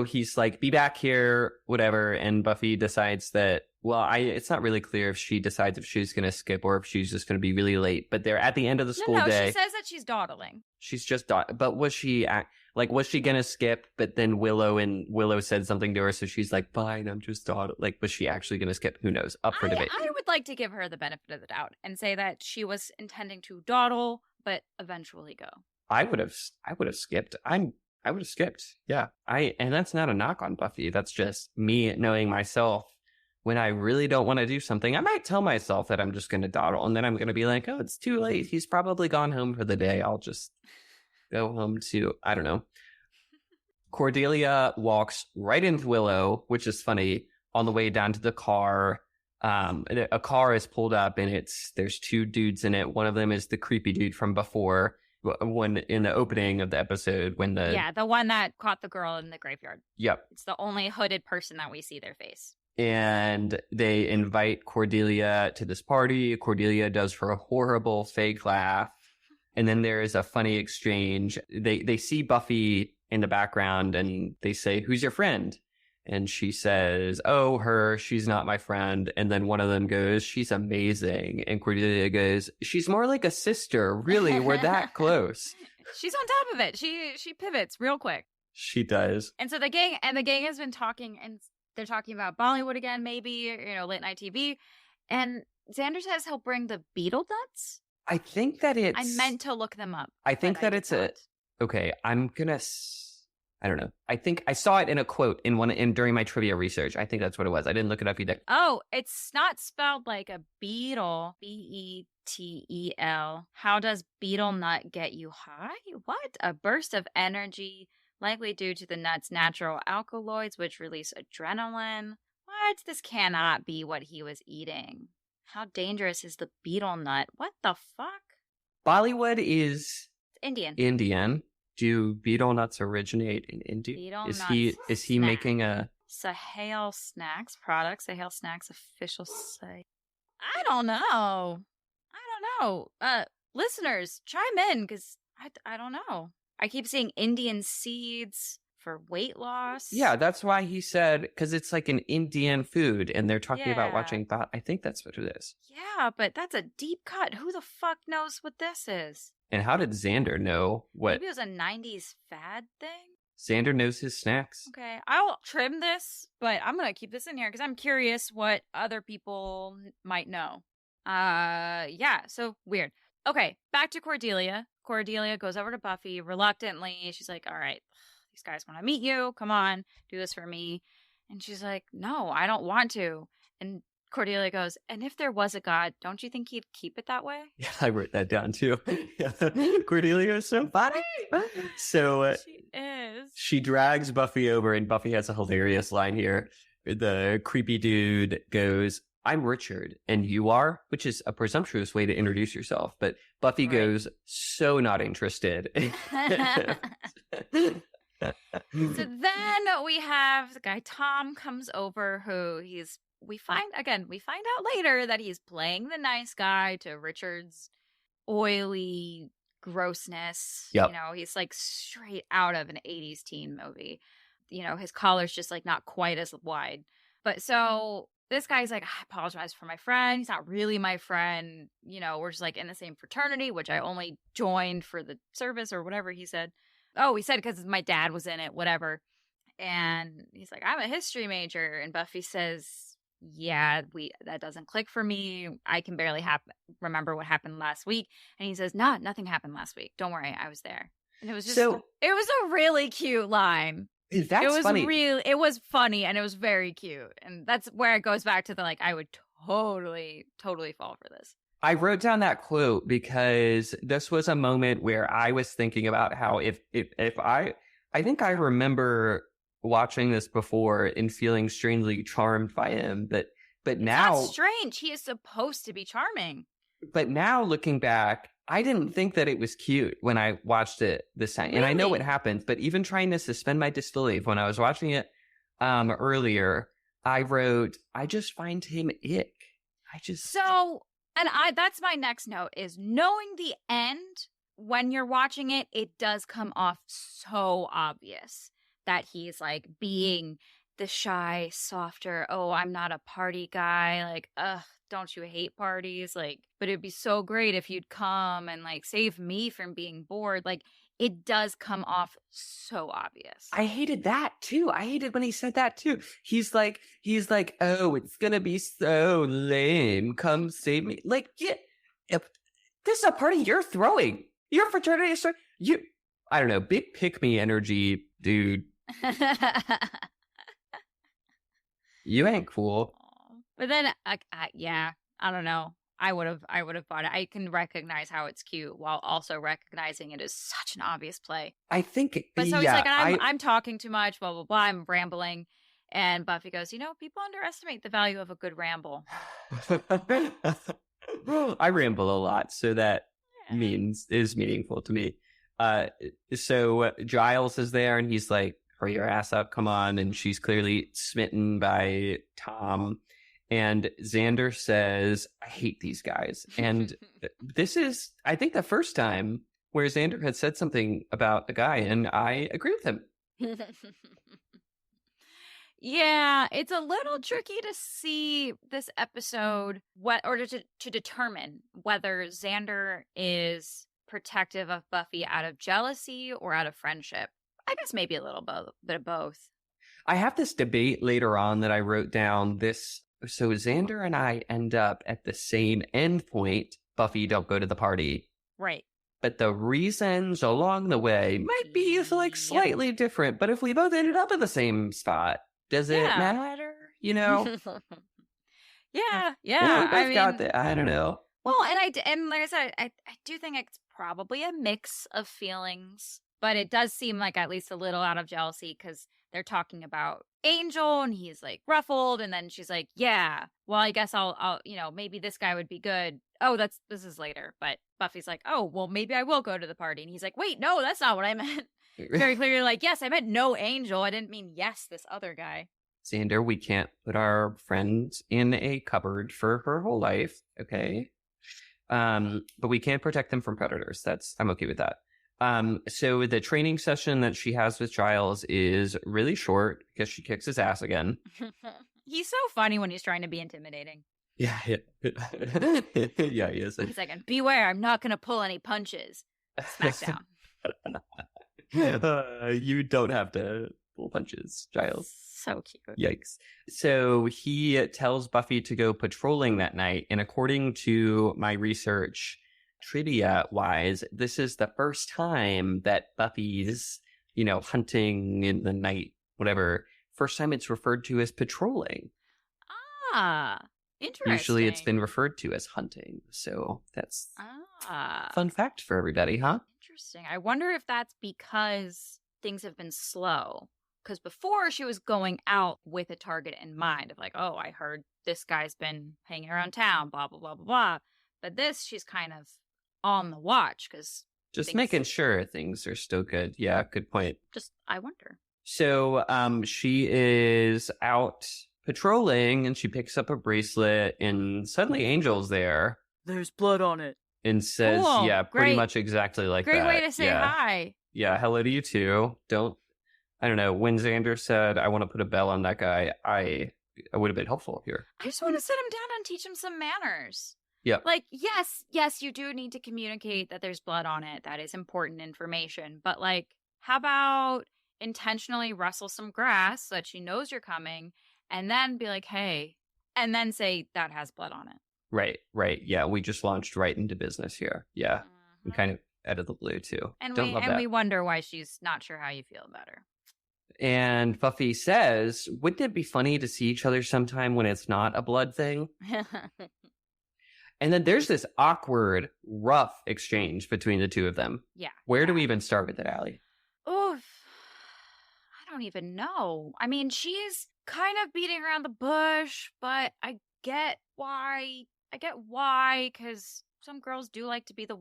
[SPEAKER 2] he's like, be back here, whatever. And Buffy decides that, it's not really clear if she decides if she's going to skip or if she's just going to be really late. But they're at the end of the school day.
[SPEAKER 1] She says that she's dawdling.
[SPEAKER 2] She's just but was she going to skip? But then Willow said something to her, so she's like, fine, I'm just dawdling. Like, was she actually going to skip? Who knows? Up for debate.
[SPEAKER 1] I would like to give her the benefit of the doubt and say that she was intending to dawdle, but eventually go.
[SPEAKER 2] I would have skipped. I would have skipped. Yeah. And that's not a knock on Buffy. That's just me knowing myself. When I really don't want to do something, I might tell myself that I'm just going to dawdle, and then I'm going to be like, oh, it's too late. He's probably gone home for the day. I'll just go home to, I don't know. Cordelia walks right into Willow, which is funny, on the way down to the car. A car is pulled up, and there's two dudes in it. One of them is the creepy dude from before, when in the opening of the episode, the
[SPEAKER 1] one that caught the girl in the graveyard.
[SPEAKER 2] Yep.
[SPEAKER 1] It's the only hooded person that we see their face.
[SPEAKER 2] And they invite Cordelia to this party. Cordelia does her horrible fake laugh. And then there is a funny exchange. They see Buffy in the background, and they say, who's your friend? And she says, oh, she's not my friend. And then one of them goes, she's amazing. And Cordelia goes, she's more like a sister. Really, we're that close.
[SPEAKER 1] She's on top of it. She pivots real quick.
[SPEAKER 2] She does.
[SPEAKER 1] And so the gang has been talking, and they're talking about Bollywood again, maybe, late night TV. And Xander says he'll bring the beetle nuts.
[SPEAKER 2] I think that it's...
[SPEAKER 1] I meant to look them up.
[SPEAKER 2] I think that it's not. Okay, I'm gonna... I don't know. I think I saw it in a quote during my trivia research. I think that's what it was. I didn't look it up either.
[SPEAKER 1] Oh, it's not spelled like a beetle. Beetel. How does beetle nut get you high? What? A burst of energy, likely due to the nut's natural alkaloids, which release adrenaline. What? This cannot be what he was eating. How dangerous is the beetle nut? What the fuck?
[SPEAKER 2] Bollywood is...
[SPEAKER 1] Indian.
[SPEAKER 2] Do beetle nuts originate in India? Is he making a
[SPEAKER 1] Sahel Snacks product? Sahel Snacks official site. I don't know. Listeners, chime in because I don't know. I keep seeing Indian seeds for weight loss.
[SPEAKER 2] Yeah, that's why he said, because it's like an Indian food and they're talking about watching that. I think that's what it is.
[SPEAKER 1] Yeah, but that's a deep cut. Who the fuck knows what this is?
[SPEAKER 2] And how did Xander know what?
[SPEAKER 1] Maybe it was a 90s fad thing?
[SPEAKER 2] Xander knows his snacks.
[SPEAKER 1] Okay, I'll trim this, but I'm going to keep this in here because I'm curious what other people might know. Yeah, so weird. Okay, back to Cordelia. Cordelia goes over to Buffy reluctantly. She's like, all right, these guys want to meet you. Come on, do this for me. And she's like, no, I don't want to. And Cordelia goes, and if there was a god, don't you think he'd keep it that way?
[SPEAKER 2] Yeah, I wrote that down too. Cordelia is so funny. So
[SPEAKER 1] she is.
[SPEAKER 2] She drags Buffy over, and Buffy has a hilarious line here. The creepy dude goes, I'm Richard, and you are? Which is a presumptuous way to introduce yourself. But Buffy goes, so not interested.
[SPEAKER 1] So then we have the guy Tom comes over who we find out later that he's playing the nice guy to Richard's oily grossness.
[SPEAKER 2] Yep.
[SPEAKER 1] He's like straight out of an 80s teen movie. His collar's just like not quite as wide. But so this guy's like, I apologize for my friend. He's not really my friend. We're just like in the same fraternity, which I only joined for the service or whatever he said. Oh, he said because my dad was in it, whatever. And he's like, I'm a history major. And Buffy says, yeah, that doesn't click for me. I can barely remember what happened last week. And he says, nah, nothing happened last week. Don't worry, I was there. And it was just, it was a really cute line.
[SPEAKER 2] That's funny.
[SPEAKER 1] It was funny and it was very cute. And that's where it goes back to the, like, I would totally fall for this.
[SPEAKER 2] I wrote down that quote because this was a moment where I was thinking about how if I think I remember watching this before and feeling strangely charmed by him, but now
[SPEAKER 1] it's not strange. He is supposed to be charming.
[SPEAKER 2] But now looking back, I didn't think that it was cute when I watched it this time. Really? And I know what happened, but even trying to suspend my disbelief when I was watching it earlier, I wrote, I just find him ick.
[SPEAKER 1] That's my next note is knowing the end when you're watching it, it does come off so obvious that he's like being the shy, softer, oh, I'm not a party guy. Like, ugh, don't you hate parties? Like, but it'd be so great if you'd come and like save me from being bored. Like, it does come off so obvious.
[SPEAKER 2] I hated that too. I hated when he said that too. He's like, oh, it's gonna be so lame. Come save me. Like, yeah, this is a party you're throwing. Your fraternity is I don't know, big pick me energy, dude. You ain't cool.
[SPEAKER 1] But then, yeah, I don't know. I would have bought it. I can recognize how it's cute while also recognizing it is such an obvious play.
[SPEAKER 2] I think,
[SPEAKER 1] but so he's like, I'm talking too much, blah, blah, blah. I'm rambling. And Buffy goes, people underestimate the value of a good ramble.
[SPEAKER 2] I ramble a lot, so that is meaningful to me. So Giles is there and he's like, hurry your ass up, come on. And she's clearly smitten by Tom. And Xander says, I hate these guys. And this is, I think, the first time where Xander had said something about a guy, and I agree with him.
[SPEAKER 1] Yeah, it's a little tricky to see this episode to determine whether Xander is protective of Buffy out of jealousy or out of friendship. I guess maybe a little bit of both.
[SPEAKER 2] I have this debate later on that I wrote down this. So Xander and I end up at the same end point. Buffy, don't go to the party.
[SPEAKER 1] Right.
[SPEAKER 2] But the reasons along the way might be like slightly different. But if we both ended up at the same spot, does it matter? You know?
[SPEAKER 1] Yeah.
[SPEAKER 2] I don't know.
[SPEAKER 1] Well, and like I said, I do think it's probably a mix of feelings, but it does seem like at least a little out of jealousy because they're talking about Angel and he's like ruffled, and then she's like, yeah, well, I guess I'll maybe this guy would be good. Oh, this is later, but Buffy's like, oh, well, maybe I will go to the party, and he's like, wait, no, that's not what I meant. Very clearly, like, yes, I meant no Angel. I didn't mean yes, this other guy.
[SPEAKER 2] Xander, we can't put our friend in a cupboard for her whole life, okay? But we can protect them from predators. I'm okay with that. So the training session that she has with Giles is really short because she kicks his ass again.
[SPEAKER 1] He's so funny when he's trying to be intimidating.
[SPEAKER 2] Yeah. Yeah, he is.
[SPEAKER 1] He's like, and beware, I'm not going to pull any punches. Smackdown.
[SPEAKER 2] You don't have to pull punches, Giles.
[SPEAKER 1] So cute.
[SPEAKER 2] Yikes. So he tells Buffy to go patrolling that night. And according to my research, trivia-wise, this is the first time that Buffy's, hunting in the night, whatever, first time it's referred to as patrolling.
[SPEAKER 1] Ah, interesting.
[SPEAKER 2] Usually it's been referred to as hunting. So that's fun fact for everybody, huh?
[SPEAKER 1] Interesting. I wonder if that's because things have been slow. Because before she was going out with a target in mind of like, oh, I heard this guy's been hanging around town, blah, blah, blah, blah, blah. But this, she's kind of on the watch because
[SPEAKER 2] just making sure things are still good. Yeah, good point.
[SPEAKER 1] Just, I wonder.
[SPEAKER 2] So she is out patrolling and she picks up a bracelet and suddenly Angel's there.
[SPEAKER 1] There's blood on it.
[SPEAKER 2] And says,
[SPEAKER 1] cool.
[SPEAKER 2] Yeah, pretty much exactly like
[SPEAKER 1] Great
[SPEAKER 2] that.
[SPEAKER 1] Great way to say hi.
[SPEAKER 2] Yeah, hello to you too. I don't know. When Xander said, I want to put a bell on that guy, I would have been helpful here.
[SPEAKER 1] I just want to sit him down and teach him some manners.
[SPEAKER 2] Yeah.
[SPEAKER 1] Like, yes, you do need to communicate that there's blood on it. That is important information. But, like, how about intentionally rustle some grass so that she knows you're coming and then be like, hey, and then say that has blood on it.
[SPEAKER 2] Right. Yeah, we just launched right into business here. Yeah. And kind of out of the blue, too.
[SPEAKER 1] And we wonder why she's not sure how you feel about her.
[SPEAKER 2] And Buffy says, wouldn't it be funny to see each other sometime when it's not a blood thing? And then there's this awkward, rough exchange between the two of them.
[SPEAKER 1] Yeah.
[SPEAKER 2] Where do we even start with it, Allie?
[SPEAKER 1] Oof. I don't even know. I mean, she's kind of beating around the bush, but I get why, because some girls do like to be the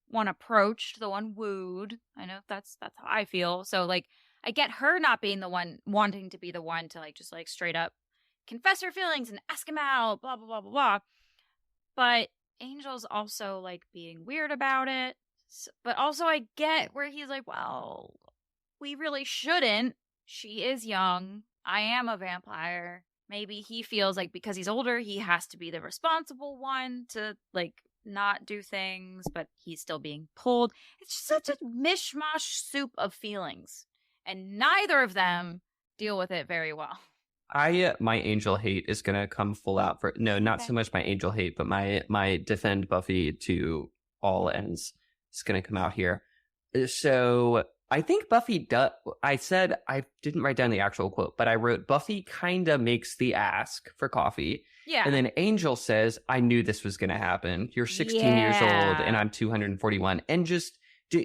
[SPEAKER 1] one approached, the one wooed. I know that's how I feel. So, like, I get her not being the one wanting to be the one to, like, just, like, straight up confess her feelings and ask him out, blah, blah, blah, blah, blah. But Angel's also, like, being weird about it. But also I get where he's like, well, we really shouldn't. She is young. I am a vampire. Maybe he feels like because he's older, he has to be the responsible one to, like, not do things, but he's still being pulled. It's just such a mishmash soup of feelings. And neither of them deal with it very well.
[SPEAKER 2] My Angel hate is going to come full out for, no, not so much my Angel hate, but my defend Buffy to all ends is going to come out here. So I think Buffy does, I said, I didn't write down the actual quote, but I wrote, Buffy kind of makes the ask for coffee.
[SPEAKER 1] Yeah.
[SPEAKER 2] And then Angel says, I knew this was going to happen. You're 16 years old and I'm 241. And just,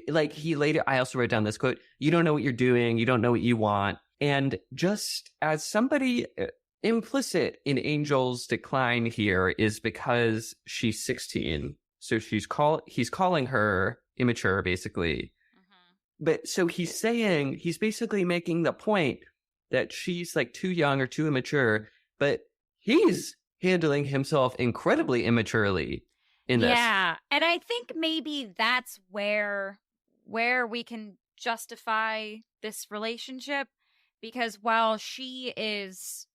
[SPEAKER 2] like, he later, I also wrote down this quote, you don't know what you're doing. You don't know what you want. And just as somebody implicit in Angel's decline here is because she's 16. So he's calling her immature, basically. Mm-hmm. But so he's basically making the point that she's like too young or too immature, but he's handling himself incredibly immaturely in this.
[SPEAKER 1] Yeah. And I think maybe that's where we can justify this relationship. Because while she is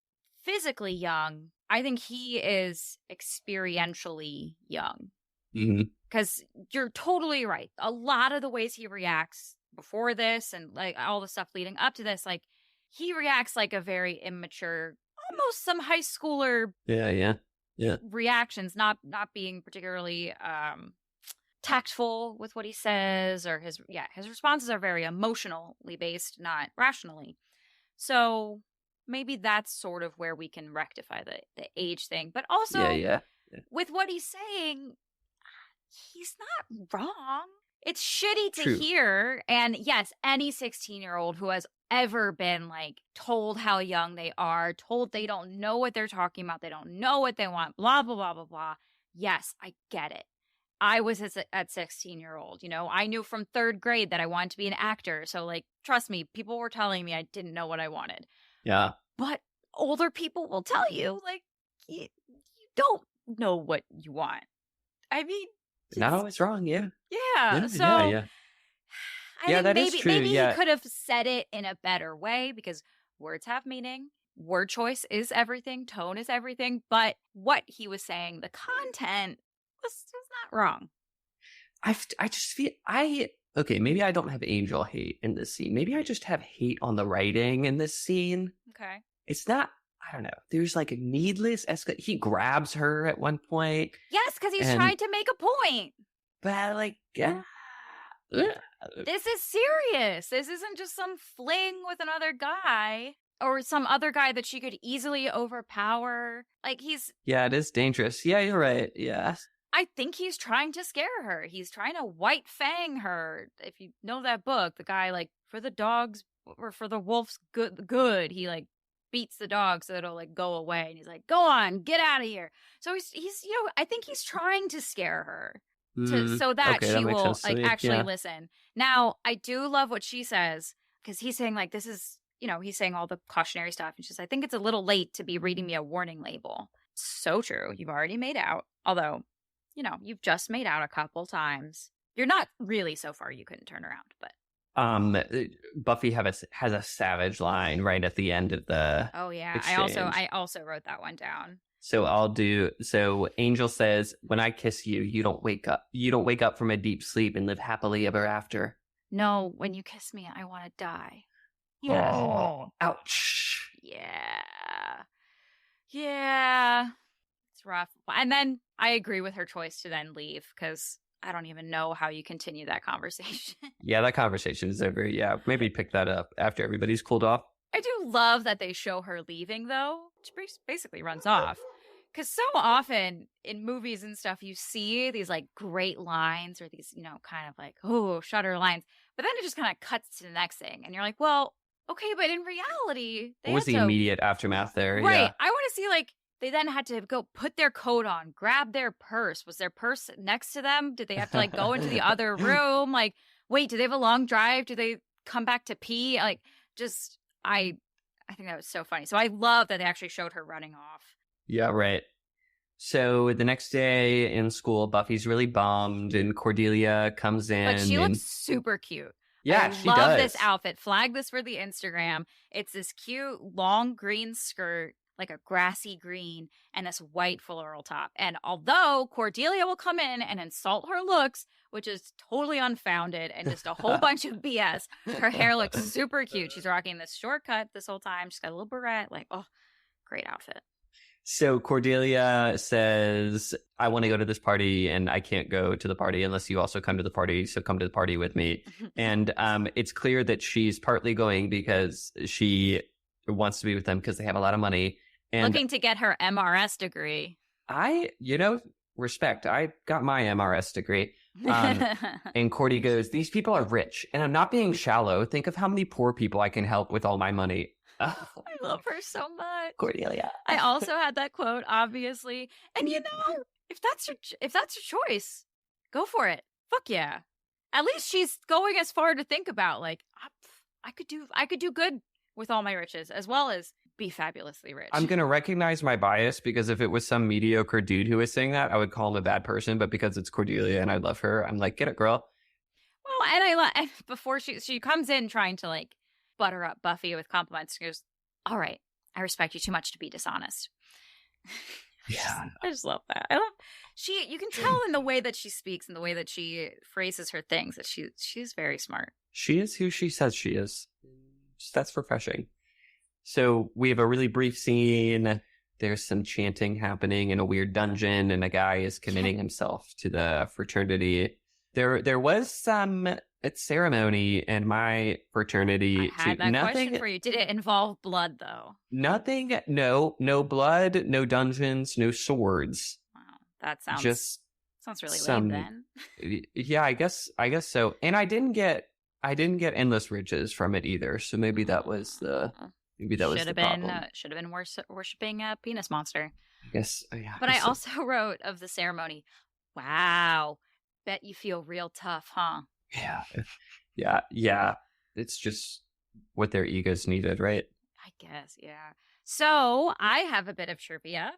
[SPEAKER 1] physically young, I think he is experientially young. Because you're totally right. A lot of the ways he reacts before this and like all the stuff leading up to this, like he reacts like a very immature, almost some high schooler reactions, not being particularly tactful with what he says, or his responses are very emotionally based, not rationally. So maybe that's sort of where we can rectify the age thing. But also with what he's saying, he's not wrong. It's shitty to hear. And yes, any 16-year-old who has ever been like told how young they are, told they don't know what they're talking about, they don't know what they want, blah, blah, blah, blah, blah. Yes, I get it. I was at 16-year-old, you know, I knew from 3rd grade that I wanted to be an actor. So like, trust me, people were telling me I didn't know what I wanted.
[SPEAKER 2] Yeah.
[SPEAKER 1] But older people will tell you, like, you don't know what you want. I mean,
[SPEAKER 2] not always wrong. Yeah.
[SPEAKER 1] So
[SPEAKER 2] I think that
[SPEAKER 1] maybe,
[SPEAKER 2] is true.
[SPEAKER 1] Maybe he could have said it in a better way, because words have meaning. Word choice is everything. Tone is everything. But what he was saying, the content was not wrong.
[SPEAKER 2] I just feel okay, maybe I don't have angel hate in this scene. Maybe I just have hate on the writing in this scene.
[SPEAKER 1] Okay.
[SPEAKER 2] It's not, I don't know. There's like a needless he grabs her at one point.
[SPEAKER 1] Yes, because he's trying to make a point.
[SPEAKER 2] But like,
[SPEAKER 1] this is serious. This isn't just some fling with another guy or some other guy that she could easily overpower. Like
[SPEAKER 2] yeah, it is dangerous. Yeah, you're right. Yeah.
[SPEAKER 1] I think he's trying to scare her. He's trying to white fang her. If you know that book, the guy, like, for the dogs or for the wolf's good, he like beats the dog so it'll like go away. And he's like, go on, get out of here. So he's you know, I think he's trying to scare her so that she will like actually listen. Now, I do love what she says, because he's saying like, this is, you know, he's saying all the cautionary stuff. And she's, I think it's a little late to be reading me a warning label. So true. You've already made out. Although, you know, you've just made out a couple times. You're not really so far you couldn't turn around, but.
[SPEAKER 2] Buffy has a savage line right at the end of the exchange.
[SPEAKER 1] I also wrote that one down.
[SPEAKER 2] So Angel says, when I kiss you, you don't wake up from a deep sleep and live happily ever after.
[SPEAKER 1] No, when you kiss me, I want to die.
[SPEAKER 2] Yeah. Oh, ouch.
[SPEAKER 1] Yeah. It's rough. And then I agree with her choice to then leave, because I don't even know how you continue that conversation.
[SPEAKER 2] Yeah, that conversation is over. Yeah, maybe pick that up after everybody's cooled off.
[SPEAKER 1] I do love that they show her leaving, though. She basically runs off. Because so often in movies and stuff, you see these like great lines or these, you know, kind of like, oh, shutter lines. But then it just kind of cuts to the next thing. And you're like, well, okay, but in reality,
[SPEAKER 2] what was the immediate aftermath there?
[SPEAKER 1] Right.
[SPEAKER 2] Yeah.
[SPEAKER 1] I want to see like, they then had to go put their coat on, grab their purse. Was their purse next to them? Did they have to like go into the other room? Like, wait, do they have a long drive? Do they come back to pee? Like, just, I think that was so funny. So I love that they actually showed her running off.
[SPEAKER 2] Yeah, right. So the next day in school, Buffy's really bummed and Cordelia comes in.
[SPEAKER 1] But she looks super cute.
[SPEAKER 2] Yeah, she does.
[SPEAKER 1] I love this outfit. Flag this for the Instagram. It's this cute long green skirt, like a grassy green, and this white floral top. And although Cordelia will come in and insult her looks, which is totally unfounded and just a whole bunch of BS, her hair looks super cute. She's rocking this short cut this whole time. She's got a little barrette. Like, oh, great outfit.
[SPEAKER 2] So Cordelia says, I want to go to this party and I can't go to the party unless you also come to the party. So come to the party with me. And it's clear that she's partly going because she wants to be with them because they have a lot of money. And
[SPEAKER 1] looking to get her MRS degree.
[SPEAKER 2] Respect. I got my MRS degree. And Cordy goes, these people are rich and I'm not being shallow. Think of how many poor people I can help with all my money.
[SPEAKER 1] I love her so much.
[SPEAKER 2] Cordelia.
[SPEAKER 1] I also had that quote, obviously. And you know, if that's your choice, go for it. Fuck yeah. At least she's going as far to think about like, I could do good with all my riches as well as be fabulously rich.
[SPEAKER 2] I'm going to recognize my bias because if it was some mediocre dude who was saying that, I would call him a bad person. But because it's Cordelia and I love her, I'm like, get it, girl.
[SPEAKER 1] Well, and before she comes in trying to like butter up Buffy with compliments. She goes, all right, I respect you too much to be dishonest.
[SPEAKER 2] Yeah.
[SPEAKER 1] I just love that. I love you can tell in the way that she speaks and the way that she phrases her things that she's very smart.
[SPEAKER 2] She is who she says she is. That's refreshing. So we have a really brief scene. There's some chanting happening in a weird dungeon, and a guy is committing himself to the fraternity. There was some ceremony in my fraternity.
[SPEAKER 1] I had that question for you. Did it involve blood, though?
[SPEAKER 2] Nothing. No blood, no dungeons, no swords.
[SPEAKER 1] Wow, that sounds really lame then.
[SPEAKER 2] Yeah, I guess so. And I didn't get endless riches from it either. So maybe that was the problem.
[SPEAKER 1] Should have been worshiping a penis monster.
[SPEAKER 2] I guess. Yeah.
[SPEAKER 1] But I also wrote of the ceremony. Wow, bet you feel real tough, huh?
[SPEAKER 2] Yeah. It's just what their egos needed, right?
[SPEAKER 1] I guess, yeah. So I have a bit of trivia.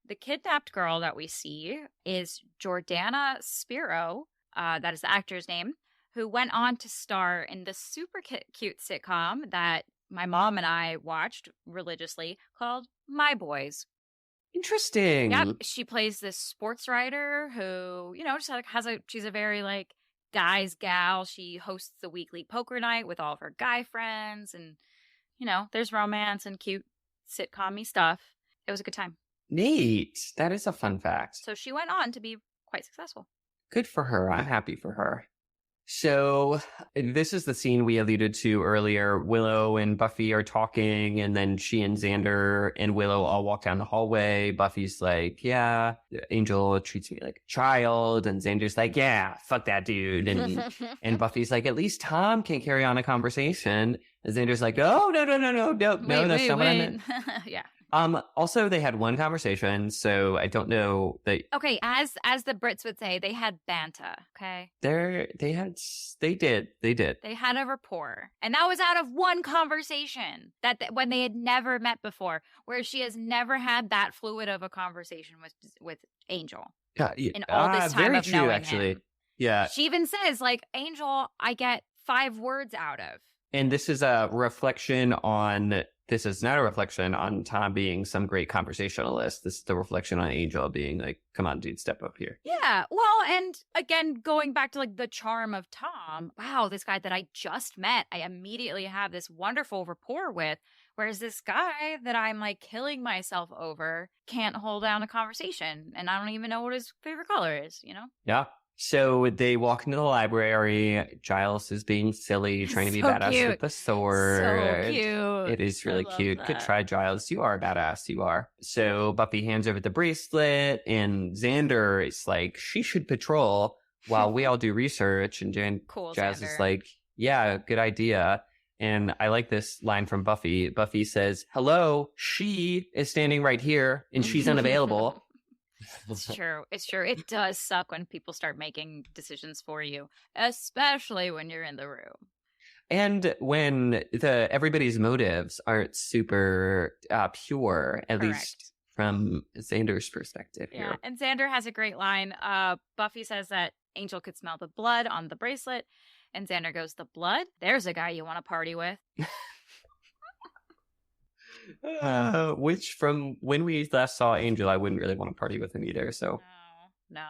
[SPEAKER 1] The kidnapped girl that we see is Jordana Spiro. That is the actor's name, who went on to star in the super cute sitcom that my mom and I watched religiously called My Boys.
[SPEAKER 2] Interesting.
[SPEAKER 1] Yep. She plays this sports writer who, just she's a very guy's gal. She hosts the weekly poker night with all of her guy friends, and there's romance and cute sitcom-y stuff. It was a good time.
[SPEAKER 2] Neat. That is a fun fact.
[SPEAKER 1] So she went on to be quite successful.
[SPEAKER 2] Good for her. I'm happy for her. So this is the scene we alluded to earlier. Willow and Buffy are talking, and then she and Xander and Willow all walk down the hallway. Buffy's like, yeah, Angel treats me like a child. And Xander's like, yeah, fuck that dude. And Buffy's like, at least Tom can carry on a conversation. And Xander's like, oh, no, that's not what I meant.
[SPEAKER 1] Yeah.
[SPEAKER 2] Also, they had one conversation, so I don't know that.
[SPEAKER 1] Okay, as the Brits would say, they had banter. Okay,
[SPEAKER 2] they did.
[SPEAKER 1] They had a rapport, and that was out of one conversation that when they had never met before, where she has never had that fluid of a conversation with Angel.
[SPEAKER 2] Yeah,
[SPEAKER 1] in all this time
[SPEAKER 2] very
[SPEAKER 1] of
[SPEAKER 2] true,
[SPEAKER 1] knowing
[SPEAKER 2] actually.
[SPEAKER 1] him.
[SPEAKER 2] Yeah,
[SPEAKER 1] she even says Angel, I get 5 words out of.
[SPEAKER 2] And this is a reflection on. This is not a reflection on Tom being some great conversationalist. This is the reflection on Angel being like, come on, dude, step up here.
[SPEAKER 1] Yeah. Well, and again, going back to the charm of Tom, wow, this guy that I just met, I immediately have this wonderful rapport with. Whereas this guy that I'm killing myself over can't hold down a conversation. And I don't even know what his favorite color is,
[SPEAKER 2] Yeah. So they walk into the library. Giles is being silly, trying to be badass
[SPEAKER 1] cute.
[SPEAKER 2] with the sword.
[SPEAKER 1] So cute.
[SPEAKER 2] It is really cute.
[SPEAKER 1] That.
[SPEAKER 2] Good try, Giles. You are a badass. You are. So Buffy hands over the bracelet, and Xander is like, she should patrol while we all do research. And
[SPEAKER 1] cool,
[SPEAKER 2] Giles
[SPEAKER 1] Xander.
[SPEAKER 2] is like, yeah, good idea. And I like this line from Buffy. Buffy says, hello, she is standing right here, and she's unavailable.
[SPEAKER 1] It's true. It does suck when people start making decisions for you, especially when you're in the room.
[SPEAKER 2] And when everybody's motives aren't super pure, at least from Xander's perspective here.
[SPEAKER 1] Yeah, and Xander has a great line. Buffy says that Angel could smell the blood on the bracelet, and Xander goes, the blood? There's a guy you want to party with.
[SPEAKER 2] Which from when we last saw Angel, I wouldn't really want to party with him either. So
[SPEAKER 1] no.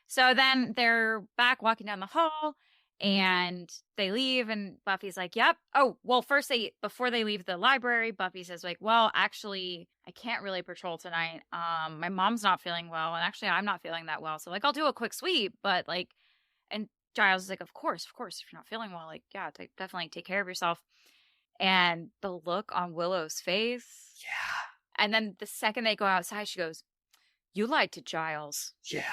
[SPEAKER 1] So then they're back walking down the hall, and they leave, and Buffy's like, "Yep." Oh, well, before they leave the library, Buffy says, "Well, actually, I can't really patrol tonight. My mom's not feeling well, and actually, I'm not feeling that well. So I'll do a quick sweep, but And Giles is like, "Of course, if you're not feeling well, definitely take care of yourself." And the look on Willow's face.
[SPEAKER 2] Yeah.
[SPEAKER 1] And then the second they go outside, she goes, you lied to Giles.
[SPEAKER 2] Yeah.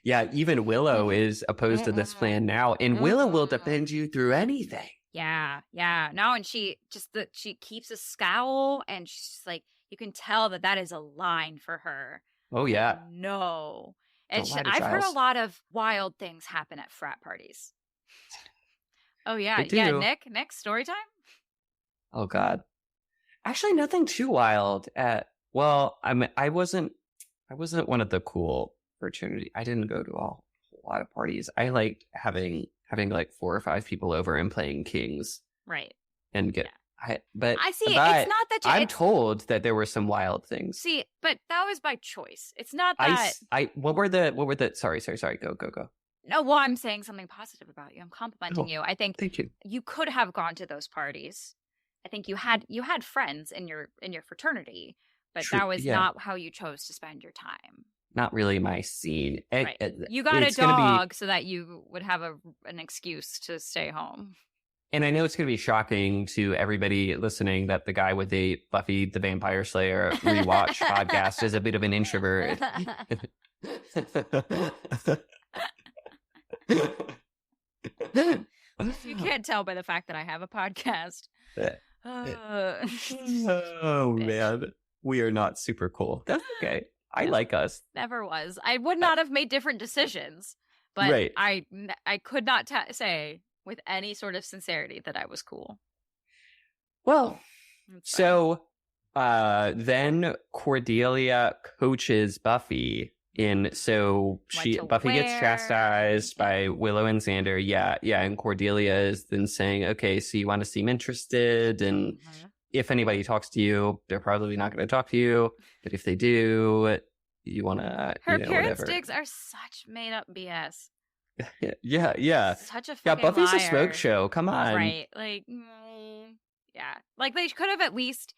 [SPEAKER 2] Yeah, even Willow is opposed to this plan now. And Willow will defend you through anything.
[SPEAKER 1] Yeah. No, and she keeps a scowl, and she's just like, you can tell that is a line for her.
[SPEAKER 2] Oh, yeah.
[SPEAKER 1] No.
[SPEAKER 2] And
[SPEAKER 1] I've heard a lot of wild things happen at frat parties. Oh, yeah. Yeah, Nick, story time?
[SPEAKER 2] Oh, God. Actually, nothing too wild. I wasn't one of the cool fraternity. I didn't go to a lot of parties. I liked having 4 or 5 people over and playing Kings.
[SPEAKER 1] Right.
[SPEAKER 2] and get. But
[SPEAKER 1] I see.
[SPEAKER 2] but
[SPEAKER 1] It's not that
[SPEAKER 2] I'm told that there were some wild things.
[SPEAKER 1] See, but that was by choice. It's not that.
[SPEAKER 2] What were the? Sorry. Go.
[SPEAKER 1] No, well, I'm saying something positive about you. I'm complimenting you. I think
[SPEAKER 2] Thank you.
[SPEAKER 1] You could have gone to those parties. I think you had friends in your fraternity, but that was not how you chose to spend your time.
[SPEAKER 2] Not really my scene.
[SPEAKER 1] Right. You got a dog so that you would have an excuse to stay home.
[SPEAKER 2] And I know it's going to be shocking to everybody listening that the guy with the Buffy the Vampire Slayer Rewatch podcast is a bit of an introvert.
[SPEAKER 1] You can't tell by the fact that I have a podcast.
[SPEAKER 2] Oh, man. We are not super cool. That's okay. I like us.
[SPEAKER 1] Never was. I would not have made different decisions, but I could not say with any sort of sincerity that I was cool.
[SPEAKER 2] Well, so then Cordelia coaches Buffy Buffy gets chastised by Willow and Xander. Yeah, and Cordelia is then saying, okay, so you want to seem interested, and if anybody talks to you, they're probably not going to talk to you, but if they do, you want to,
[SPEAKER 1] her parents' digs are such made up BS.
[SPEAKER 2] Yeah.
[SPEAKER 1] Such a fucking
[SPEAKER 2] Buffy's
[SPEAKER 1] liar.
[SPEAKER 2] A smoke show. Come on.
[SPEAKER 1] Right. Like, yeah. Like, they could have at least,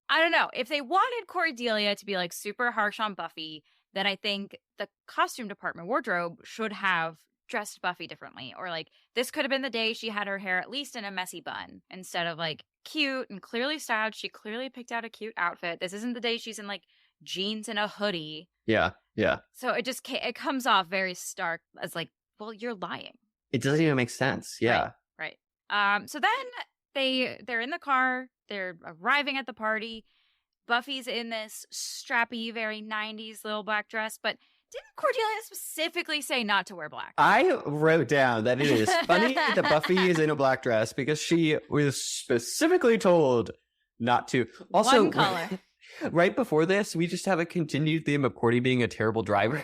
[SPEAKER 1] I don't know, if they wanted Cordelia to be, like, super harsh on Buffy, then I think the costume department wardrobe should have dressed Buffy differently. Or, like, this could have been the day she had her hair at least in a messy bun instead of, like, cute and clearly styled. She clearly picked out a cute outfit. This isn't the day she's in, like, jeans and a hoodie.
[SPEAKER 2] Yeah.
[SPEAKER 1] So it comes off very stark as, like, well, you're lying.
[SPEAKER 2] It doesn't even make sense. Yeah.
[SPEAKER 1] Right. So then they're in the car. They're arriving at the party. Buffy's in this strappy, very 90s little black dress. But didn't Cordelia specifically say not to wear black?
[SPEAKER 2] I wrote down that it is funny that Buffy is in a black dress because she was specifically told not to. Also,
[SPEAKER 1] one color.
[SPEAKER 2] Right before this, we just have a continued theme of Cordy being a terrible driver.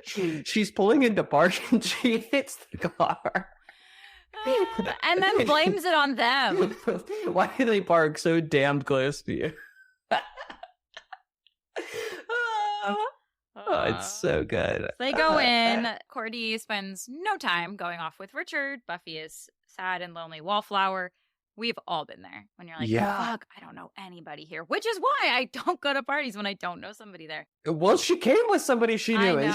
[SPEAKER 2] She's pulling into park and she hits the car.
[SPEAKER 1] And then blames it on them.
[SPEAKER 2] Why do they park so damned close to you? It's so good.
[SPEAKER 1] They go in. Cordy spends no time going off with Richard. Buffy is sad and lonely wallflower. We've all been there when you're like, fuck, I don't know anybody here, which is why I don't go to parties when I don't know somebody there.
[SPEAKER 2] Well, she came with somebody she knew, and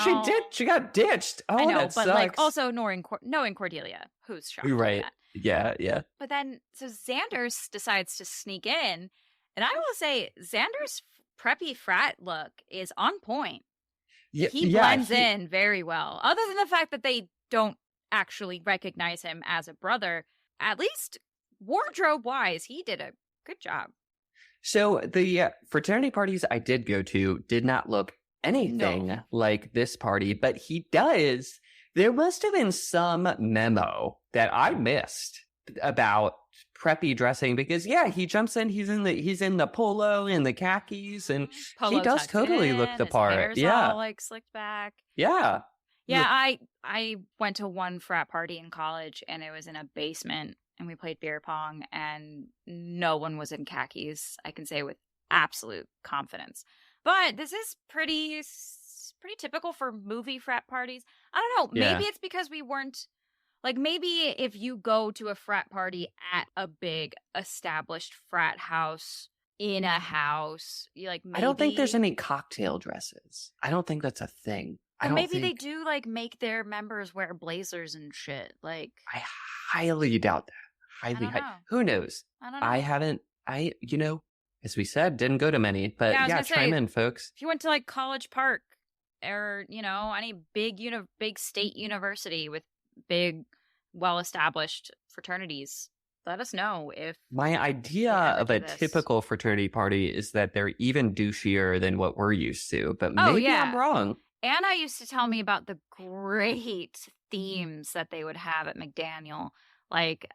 [SPEAKER 2] she got ditched. Oh,
[SPEAKER 1] I know,
[SPEAKER 2] that
[SPEAKER 1] but
[SPEAKER 2] sucks.
[SPEAKER 1] like also knowing Cordelia, who's shocked.
[SPEAKER 2] Right.
[SPEAKER 1] That.
[SPEAKER 2] Yeah.
[SPEAKER 1] But then, so Xander decides to sneak in, and I will say Xander's preppy frat look is on point. He blends in very well, other than the fact that they don't actually recognize him as a brother. At least wardrobe-wise, he did a good job.
[SPEAKER 2] So the fraternity parties I did go to did not look anything like this party, but he does. There must have been some memo that I missed about preppy dressing because he jumps in, he's in the polo and the khakis, and he does totally look the part.
[SPEAKER 1] His hair's all like slicked back.
[SPEAKER 2] Yeah.
[SPEAKER 1] I went to one frat party in college, and it was in a basement, and we played beer pong, and no one was in khakis. I can say with absolute confidence. But this is pretty typical for movie frat parties. I don't know. Maybe it's because we weren't, like, maybe if you go to a frat party at a big established frat house in a house, you like, maybe...
[SPEAKER 2] I don't think there's any cocktail dresses. I don't think that's a thing.
[SPEAKER 1] Maybe they do, like, make their members wear blazers and shit. Like,
[SPEAKER 2] I highly doubt that. Who knows?
[SPEAKER 1] I don't know.
[SPEAKER 2] I haven't, as we said, didn't go to many, but chime in, folks.
[SPEAKER 1] If you went to, like, College Park or, any big state university with big, well-established fraternities, let us know if...
[SPEAKER 2] My idea of a typical fraternity party is that they're even douchier than what we're used to, but maybe I'm wrong.
[SPEAKER 1] Anna used to tell me about the great themes that they would have at McDaniel. Like,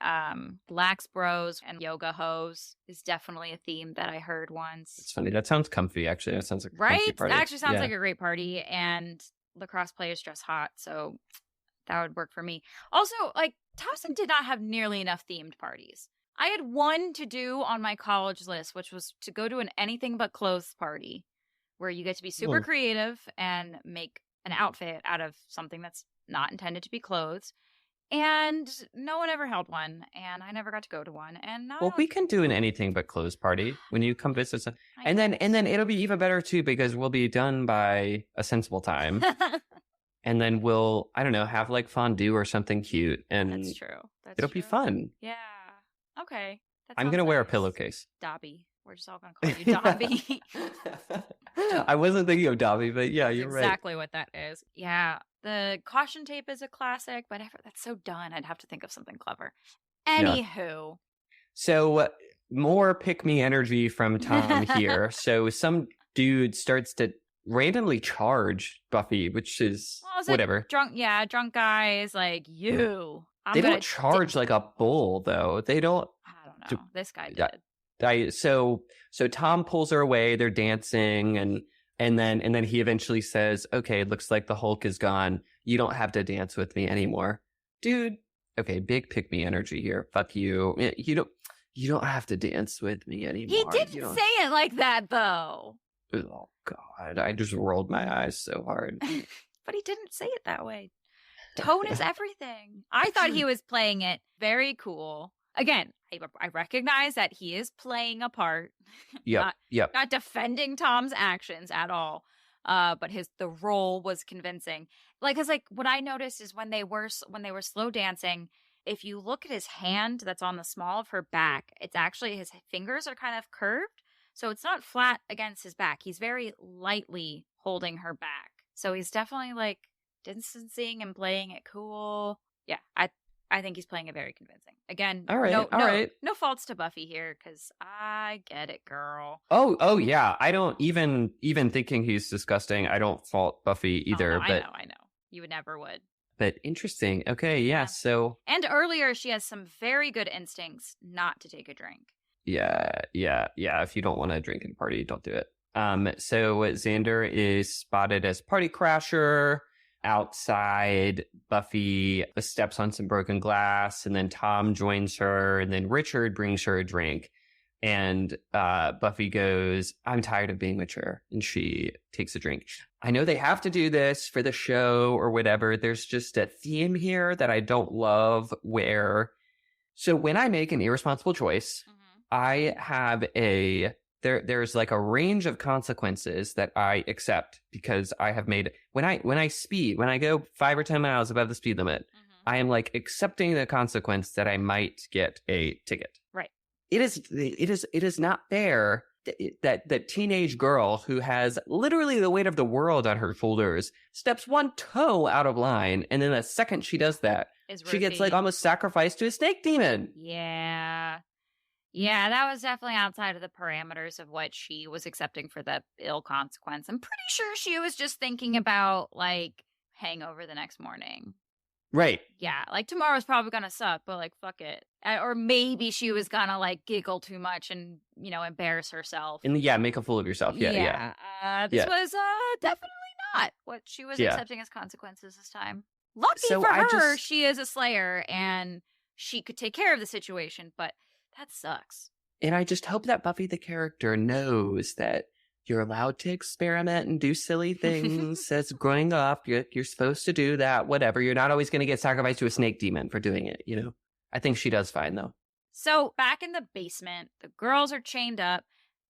[SPEAKER 1] Lax Bros and Yoga Hose is definitely a theme that I heard once.
[SPEAKER 2] It's funny. That sounds comfy, actually. That sounds like a comfy party.
[SPEAKER 1] That actually sounds like a great party, and lacrosse players dress hot, so that would work for me. Also, like, Towson did not have nearly enough themed parties. I had one to do on my college list, which was to go to an anything but clothes party where you get to be super creative and make an outfit out of something that's not intended to be clothes. And no one ever held one, and I never got to go to one. And now
[SPEAKER 2] Well, we can do an anything but clothes party when you come visit us. And then it'll be even better too, because we'll be done by a sensible time. And then we'll, I don't know, have like fondue or something cute. And
[SPEAKER 1] that's true.
[SPEAKER 2] It'll be fun.
[SPEAKER 1] Yeah. Okay.
[SPEAKER 2] I'm going to wear a pillowcase.
[SPEAKER 1] Dobby. We're just all going to call you Dobby.
[SPEAKER 2] I wasn't thinking of Dobby, but yeah, you're right.
[SPEAKER 1] Exactly what that is. Yeah. The caution tape is a classic, but that's so done. I'd have to think of something clever. Anywho.
[SPEAKER 2] Yeah. So more pick-me energy from Tom here. So some dude starts to randomly charge Buffy, which is whatever.
[SPEAKER 1] Drunk guys like you.
[SPEAKER 2] They don't charge like a bull, though. They don't.
[SPEAKER 1] I don't know. This guy did.
[SPEAKER 2] So Tom pulls her away. They're dancing, and then he eventually says, "Okay, it looks like the Hulk is gone. You don't have to dance with me anymore, dude." Okay, big pick me energy here. Fuck you. You don't have to dance with me anymore.
[SPEAKER 1] He didn't say it like that, though.
[SPEAKER 2] Oh God, I just rolled my eyes so hard.
[SPEAKER 1] But he didn't say it that way. Tone is everything. I thought he was playing it very cool. Again, I recognize that he is playing a part.
[SPEAKER 2] Yep.
[SPEAKER 1] Not defending Tom's actions at all. But the role was convincing. Cause what I noticed is when they were slow dancing, if you look at his hand that's on the small of her back, it's actually his fingers are kind of curved. So it's not flat against his back. He's very lightly holding her back. So he's definitely distancing and playing it cool. Yeah, I think he's playing it very convincing. Again, all right. No faults to Buffy here, because I get it, girl.
[SPEAKER 2] Oh yeah. I don't even thinking he's disgusting. I don't fault Buffy either.
[SPEAKER 1] I know. You never would.
[SPEAKER 2] But interesting. Okay, yeah. So
[SPEAKER 1] and earlier she has some very good instincts not to take a drink.
[SPEAKER 2] Yeah. If you don't want to drink and party, don't do it. So Xander is spotted as party crasher. Outside, Buffy steps on some broken glass, and then Tom joins her, and then Richard brings her a drink. And Buffy goes, "I'm tired of being mature," and she takes a drink. I know they have to do this for the show or whatever. There's just a theme here that I don't love so when I make an irresponsible choice, I have there's like a range of consequences that I accept because I have made when I speed, when I go 5 or 10 miles above the speed limit, I am accepting the consequence that I might get a ticket.
[SPEAKER 1] Right.
[SPEAKER 2] It is not fair that teenage girl who has literally the weight of the world on her shoulders steps one toe out of line, and then the second she does that, she gets almost sacrificed to a snake demon.
[SPEAKER 1] Yeah, that was definitely outside of the parameters of what she was accepting for the ill consequence. I'm pretty sure she was just thinking about, hangover the next morning.
[SPEAKER 2] Right.
[SPEAKER 1] Yeah, tomorrow's probably gonna suck, but, fuck it. Or maybe she was gonna, giggle too much and, embarrass herself.
[SPEAKER 2] And, make a fool of yourself. Yeah.
[SPEAKER 1] This was definitely not what she was accepting as consequences this time. Lucky for her, she is a slayer, and she could take care of the situation, but that sucks.
[SPEAKER 2] And I just hope that Buffy the character knows that you're allowed to experiment and do silly things as growing up. You're supposed to do that, whatever. You're not always going to get sacrificed to a snake demon for doing it, I think she does fine, though.
[SPEAKER 1] So back in the basement, the girls are chained up.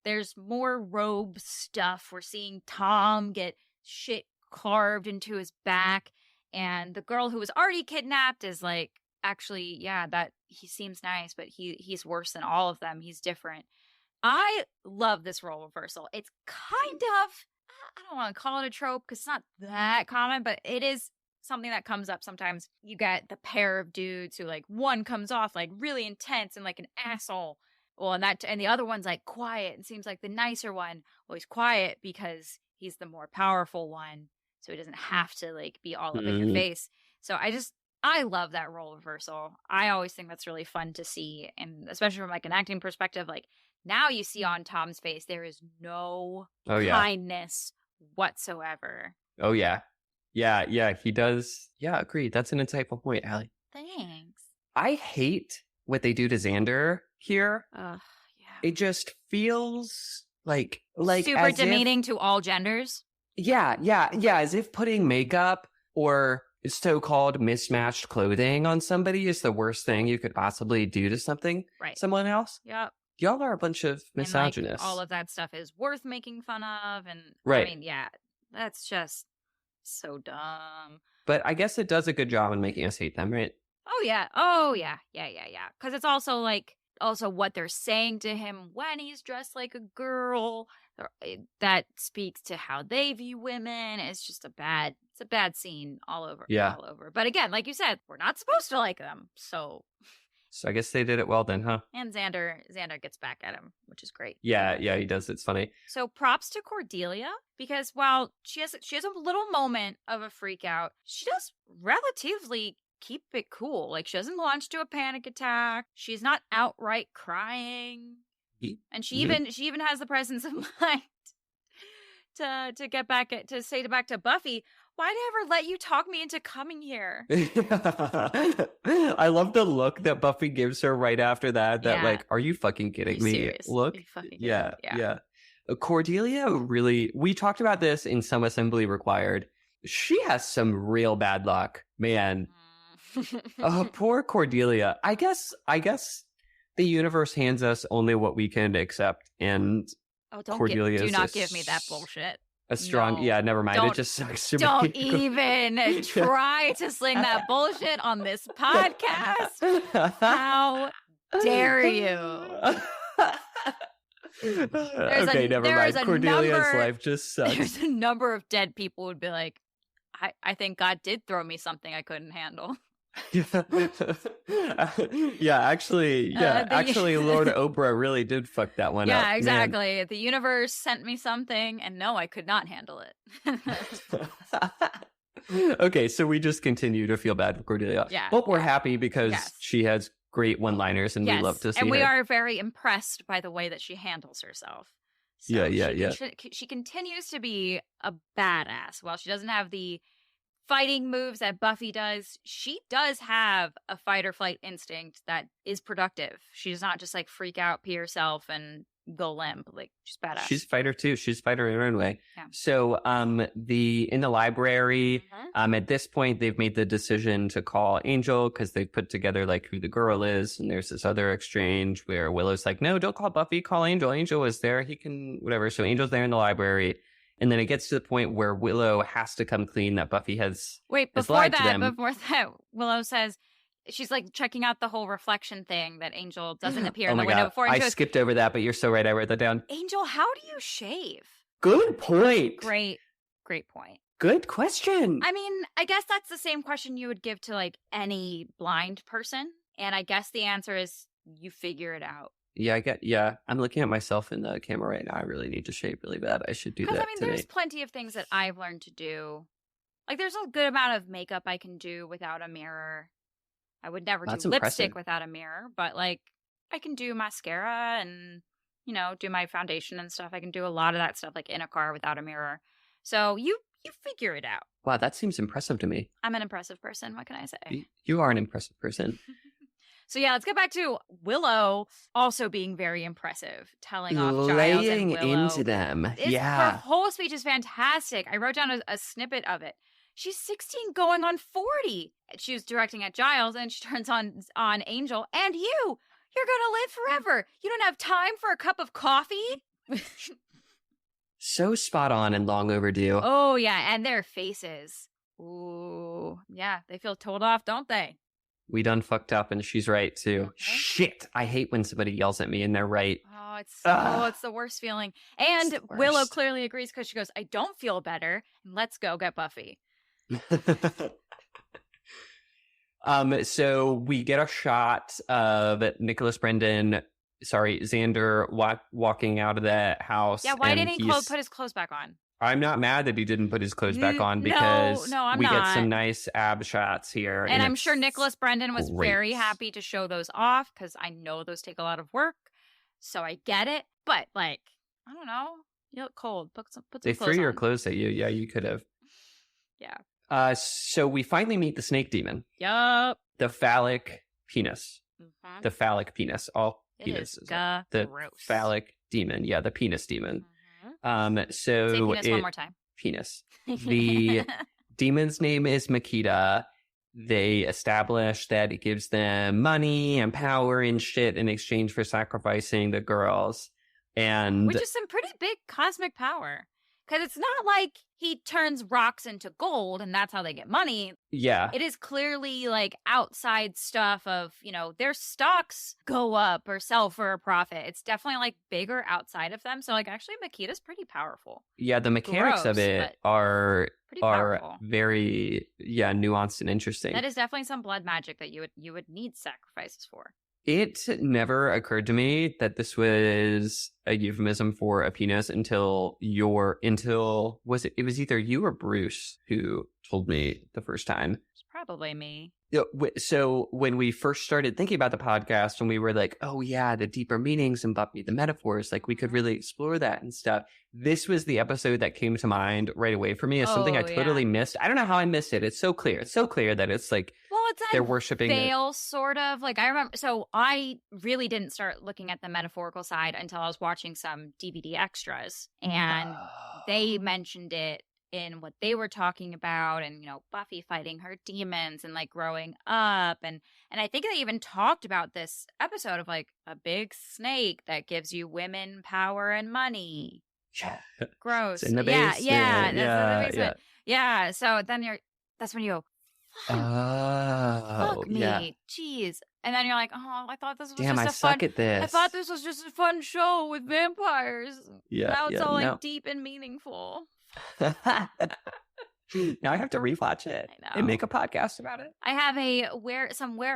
[SPEAKER 1] There's more robe stuff. We're seeing Tom get shit carved into his back. And the girl who was already kidnapped is actually, that he seems nice, but he's worse than all of them. He's different. I love this role reversal. It's kind of, I don't want to call it a trope because it's not that common, but it is something that comes up sometimes. You get the pair of dudes who one comes off really intense and an asshole. Well, and the other one's quiet and seems like the nicer one. Well, he's quiet because he's the more powerful one. So he doesn't have to be all up in your face. So I love that role reversal. I always think that's really fun to see. And especially from an acting perspective, now you see on Tom's face, there is no kindness whatsoever.
[SPEAKER 2] Oh, yeah. Yeah, he does. Yeah, agreed. That's an insightful point, Allie.
[SPEAKER 1] Thanks.
[SPEAKER 2] I hate what they do to Xander here,
[SPEAKER 1] Yeah.
[SPEAKER 2] it just feels like
[SPEAKER 1] super
[SPEAKER 2] as
[SPEAKER 1] demeaning to all genders.
[SPEAKER 2] Yeah, as if putting makeup or so-called mismatched clothing on somebody is the worst thing you could possibly do to someone else.
[SPEAKER 1] Yep.
[SPEAKER 2] Y'all are a bunch of misogynists.
[SPEAKER 1] And, all of that stuff is worth making fun of. And
[SPEAKER 2] right.
[SPEAKER 1] I mean, yeah, that's just so dumb.
[SPEAKER 2] But I guess it does a good job in making us hate them, right?
[SPEAKER 1] Oh, yeah. Because it's also what they're saying to him when he's dressed like a girl. That speaks to how they view women. It's just a bad scene all over.
[SPEAKER 2] Yeah.
[SPEAKER 1] All over. But again, like you said, we're not supposed to like them. So
[SPEAKER 2] I guess they did it well then, huh?
[SPEAKER 1] And Xander gets back at him, which is great.
[SPEAKER 2] Yeah, he does. It's funny.
[SPEAKER 1] So props to Cordelia, because while she has a little moment of a freak out, she does relatively keep it cool. Like, she doesn't launch to a panic attack. She's not outright crying. And she even has the presence of mind to get back to say back to Buffy, why did I ever let you talk me into coming here?
[SPEAKER 2] I love the look that Buffy gives her right after that. Like, are you fucking kidding me?
[SPEAKER 1] Serious?
[SPEAKER 2] Look. Yeah. Cordelia really, we talked about this in Some Assembly Required. She has some real bad luck, man. Poor Cordelia. I guess the universe hands us only what we can accept, and Cordelia
[SPEAKER 1] do not give me that bullshit.
[SPEAKER 2] A strong, never mind. It just sucks to me.
[SPEAKER 1] Don't even try to sling that bullshit on this podcast. How dare you?
[SPEAKER 2] Okay, never mind. Cordelia's life just sucks.
[SPEAKER 1] There's a number of dead people who would be like, I think God did throw me something I couldn't handle.
[SPEAKER 2] Actually, Lord Oprah really did fuck that one up.
[SPEAKER 1] Yeah, exactly. Man. The universe sent me something, and no, I could not handle it.
[SPEAKER 2] Okay, so we just continue to feel bad for Cordelia.
[SPEAKER 1] Yeah.
[SPEAKER 2] But we're happy because she has great one-liners, and we love to see her.
[SPEAKER 1] And we are very impressed by the way that she handles herself. So she continues to be a badass. While she doesn't have the fighting moves that Buffy does, she does have a fight or flight instinct that is productive. She does not just like freak out, pee herself, and go limp. Like, she's badass.
[SPEAKER 2] She's a fighter too. She's a fighter in her own way.
[SPEAKER 1] Yeah.
[SPEAKER 2] So in the library, at this point they've made the decision to call Angel because they've put together like who the girl is, and there's this other exchange where Willow's like, no, don't call Buffy, call Angel. Angel is there, he can whatever. So Angel's there in the library. And then it gets to the point where Willow has to come clean that Buffy has lied to them.
[SPEAKER 1] Before that, Willow says, she's like checking out the whole reflection thing that Angel doesn't appear in the window before.
[SPEAKER 2] I skipped over that, but you're so right. I wrote that down.
[SPEAKER 1] Angel, how do you shave?
[SPEAKER 2] Good point.
[SPEAKER 1] Great point.
[SPEAKER 2] Good question.
[SPEAKER 1] I mean, I guess that's the same question you would give to like any blind person. And I guess the answer is you figure it out.
[SPEAKER 2] Yeah, I'm looking at myself in the camera right now. I really need to shave really bad. I should do that today.
[SPEAKER 1] There's plenty of things that I've learned to do. Like, there's a good amount of makeup I can do without a mirror. I would never do lipstick without a mirror, but like, I can do mascara and, do my foundation and stuff. I can do a lot of that stuff like in a car without a mirror. So you figure it out.
[SPEAKER 2] Wow, that seems impressive to me.
[SPEAKER 1] I'm an impressive person. What can I say?
[SPEAKER 2] You are an impressive person.
[SPEAKER 1] So yeah, let's get back to Willow also being very impressive, telling off Giles and Willow.
[SPEAKER 2] Into them.
[SPEAKER 1] Her whole speech is fantastic. I wrote down a snippet of it. She's 16 going on 40. She was directing at Giles, and she turns on Angel. And you're going to live forever. You don't have time for a cup of coffee?
[SPEAKER 2] So spot on and long overdue.
[SPEAKER 1] Oh, yeah, and their faces. Ooh, yeah, they feel told off, don't they?
[SPEAKER 2] We done fucked up, and she's right, too. Shit, I hate when somebody yells at me and they're right.
[SPEAKER 1] Oh, it's the worst feeling. And Willow clearly agrees because she goes, I don't feel better. Let's go get Buffy.
[SPEAKER 2] So we get a shot of Xander walking out of that house.
[SPEAKER 1] Yeah, why didn't he put his clothes back on?
[SPEAKER 2] I'm not mad that he didn't put his clothes back on because we get some nice ab shots here.
[SPEAKER 1] And I'm sure Nicholas Brendan was very happy to show those off because I know those take a lot of work. So I get it. But, like, I don't know. You look cold. Put some clothes on.
[SPEAKER 2] They threw your clothes at you. Yeah, you could have.
[SPEAKER 1] Yeah.
[SPEAKER 2] So we finally meet the snake demon.
[SPEAKER 1] Yup.
[SPEAKER 2] The phallic penis.
[SPEAKER 1] Mm-hmm.
[SPEAKER 2] The phallic penis. All
[SPEAKER 1] It
[SPEAKER 2] penises.
[SPEAKER 1] is
[SPEAKER 2] The
[SPEAKER 1] gross.
[SPEAKER 2] phallic demon. Yeah, the penis demon.
[SPEAKER 1] Mm-hmm.
[SPEAKER 2] So
[SPEAKER 1] Say penis one more time.
[SPEAKER 2] Penis. The demon's name is Makita. They establish that it gives them money and power and shit in exchange for sacrificing the girls. And
[SPEAKER 1] which is some pretty big cosmic power. Because it's not like he turns rocks into gold and that's how they get money.
[SPEAKER 2] yeah,
[SPEAKER 1] It is clearly like outside stuff of, their stocks go up or sell for a profit. It's definitely like bigger outside of them. So like actually Makita's pretty powerful.
[SPEAKER 2] yeah, the mechanics of
[SPEAKER 1] Gross,
[SPEAKER 2] it
[SPEAKER 1] but
[SPEAKER 2] are
[SPEAKER 1] pretty powerful.
[SPEAKER 2] very nuanced and interesting.
[SPEAKER 1] That is definitely some blood magic that you would need sacrifices for.
[SPEAKER 2] It never occurred to me that this was a euphemism for a penis until it was either you or Bruce who told me the first time.
[SPEAKER 1] It's probably me.
[SPEAKER 2] So when we first started thinking about the podcast, and we were like, oh yeah, the deeper meanings and Buffy, the metaphors, like we could really explore that and stuff. This was the episode that came to mind right away for me as something I totally missed. I don't know how I missed it. It's so clear. It's so clear that it's like, they're worshiping
[SPEAKER 1] veil, sort of. Like I remember, so I really didn't start looking at the metaphorical side until I was watching some DVD extras, and they mentioned it in what they were talking about, and Buffy fighting her demons and like growing up, and I think they even talked about this episode of like a big snake that gives you women power and money.
[SPEAKER 2] Yeah.
[SPEAKER 1] Gross.
[SPEAKER 2] It's in the basement.
[SPEAKER 1] Yeah. That's in the basement. Yeah. So then that's when you go, fuck me, jeez. And then you're like, oh, I thought this was
[SPEAKER 2] damn,
[SPEAKER 1] just
[SPEAKER 2] I suck at this.
[SPEAKER 1] I thought this was just a fun show with vampires.
[SPEAKER 2] Yeah.
[SPEAKER 1] Now it's all like deep and meaningful.
[SPEAKER 2] Now I have to rewatch it and make a podcast about it.
[SPEAKER 1] I have a Where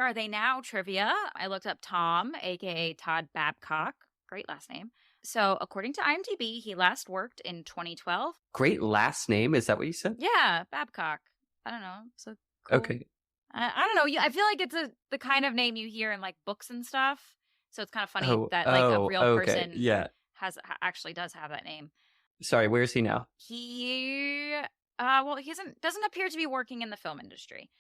[SPEAKER 1] Are They Now trivia. I looked up Tom, aka Todd Babcock. Great last name. So according to IMDb, he last worked in 2012.
[SPEAKER 2] Great last name? Is that what you said?
[SPEAKER 1] Yeah, Babcock. I don't know. So cool.
[SPEAKER 2] Okay.
[SPEAKER 1] I don't know. I feel like it's the kind of name you hear in like books and stuff. So it's kind of funny that like a real person actually does have that name.
[SPEAKER 2] Sorry, where is he now?
[SPEAKER 1] He doesn't appear to be working in the film industry.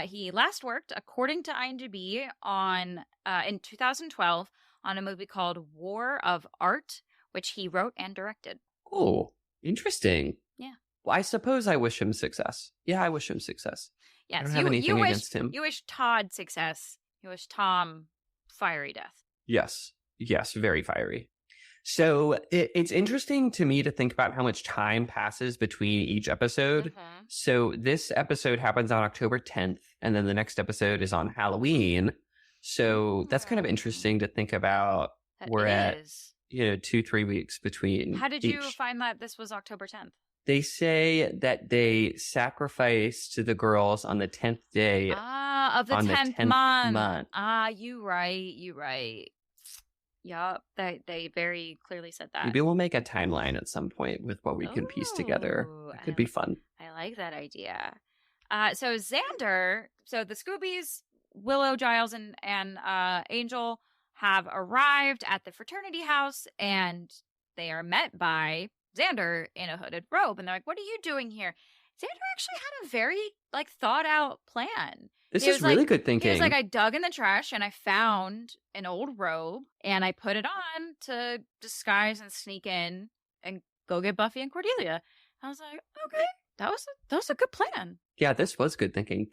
[SPEAKER 1] He last worked, according to IMDb, in 2012 on a movie called War of Art, which he wrote and directed.
[SPEAKER 2] Oh, interesting.
[SPEAKER 1] Yeah.
[SPEAKER 2] Well, I suppose I wish him success. Yeah, I wish him success.
[SPEAKER 1] Yes,
[SPEAKER 2] I don't have anything against him.
[SPEAKER 1] You wish Todd success. You wish Tom fiery death.
[SPEAKER 2] Yes, very fiery. So it's interesting to me to think about how much time passes between each episode.
[SPEAKER 1] Mm-hmm.
[SPEAKER 2] So this episode happens on October 10th, and then the next episode is on Halloween. So that's kind of interesting to think about. We're at 2-3 weeks between.
[SPEAKER 1] How did you find that this was October 10th?
[SPEAKER 2] They say that they sacrificed the girls on the 10th day.
[SPEAKER 1] Of the 10th month. You right. Yup, they very clearly said that.
[SPEAKER 2] Maybe we'll make a timeline at some point with what we can piece together. It could be fun.
[SPEAKER 1] I like that idea. So Xander, so the Scoobies, Willow, Giles, and Angel have arrived at the fraternity house, and they are met by Xander in a hooded robe, and they're like, "What are you doing here?" Xander actually had a very thought out plan.
[SPEAKER 2] This is really good thinking.
[SPEAKER 1] He was like, I dug in the trash and I found an old robe and I put it on to disguise and sneak in and go get Buffy and Cordelia. I was like, okay, that was a good plan.
[SPEAKER 2] Yeah, this was good thinking.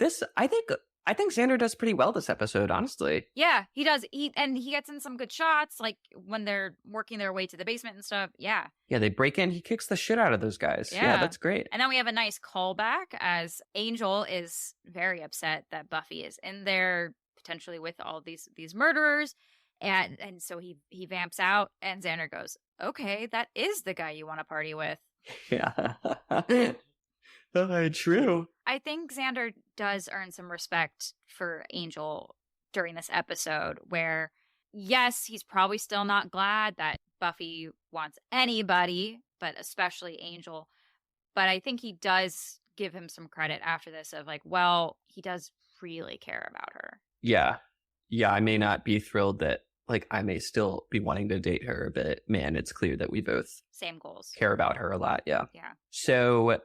[SPEAKER 2] I think Xander does pretty well this episode, honestly.
[SPEAKER 1] Yeah, he does. He gets in some good shots, like when they're working their way to the basement and stuff. Yeah.
[SPEAKER 2] Yeah, they break in. He kicks the shit out of those guys. Yeah, that's great.
[SPEAKER 1] And then we have a nice callback as Angel is very upset that Buffy is in there, potentially with all these murderers. And so he vamps out, and Xander goes, okay, that is the guy you want to party with.
[SPEAKER 2] Yeah. True.
[SPEAKER 1] I think Xander does earn some respect for Angel during this episode where, yes, he's probably still not glad that Buffy wants anybody, but especially Angel. But I think he does give him some credit after this of like, well, he does really care about her.
[SPEAKER 2] Yeah. Yeah, I may not be thrilled that, like, I may still be wanting to date her, but man, it's clear that we both
[SPEAKER 1] same goals,
[SPEAKER 2] care about her a lot. Yeah.
[SPEAKER 1] Yeah.
[SPEAKER 2] So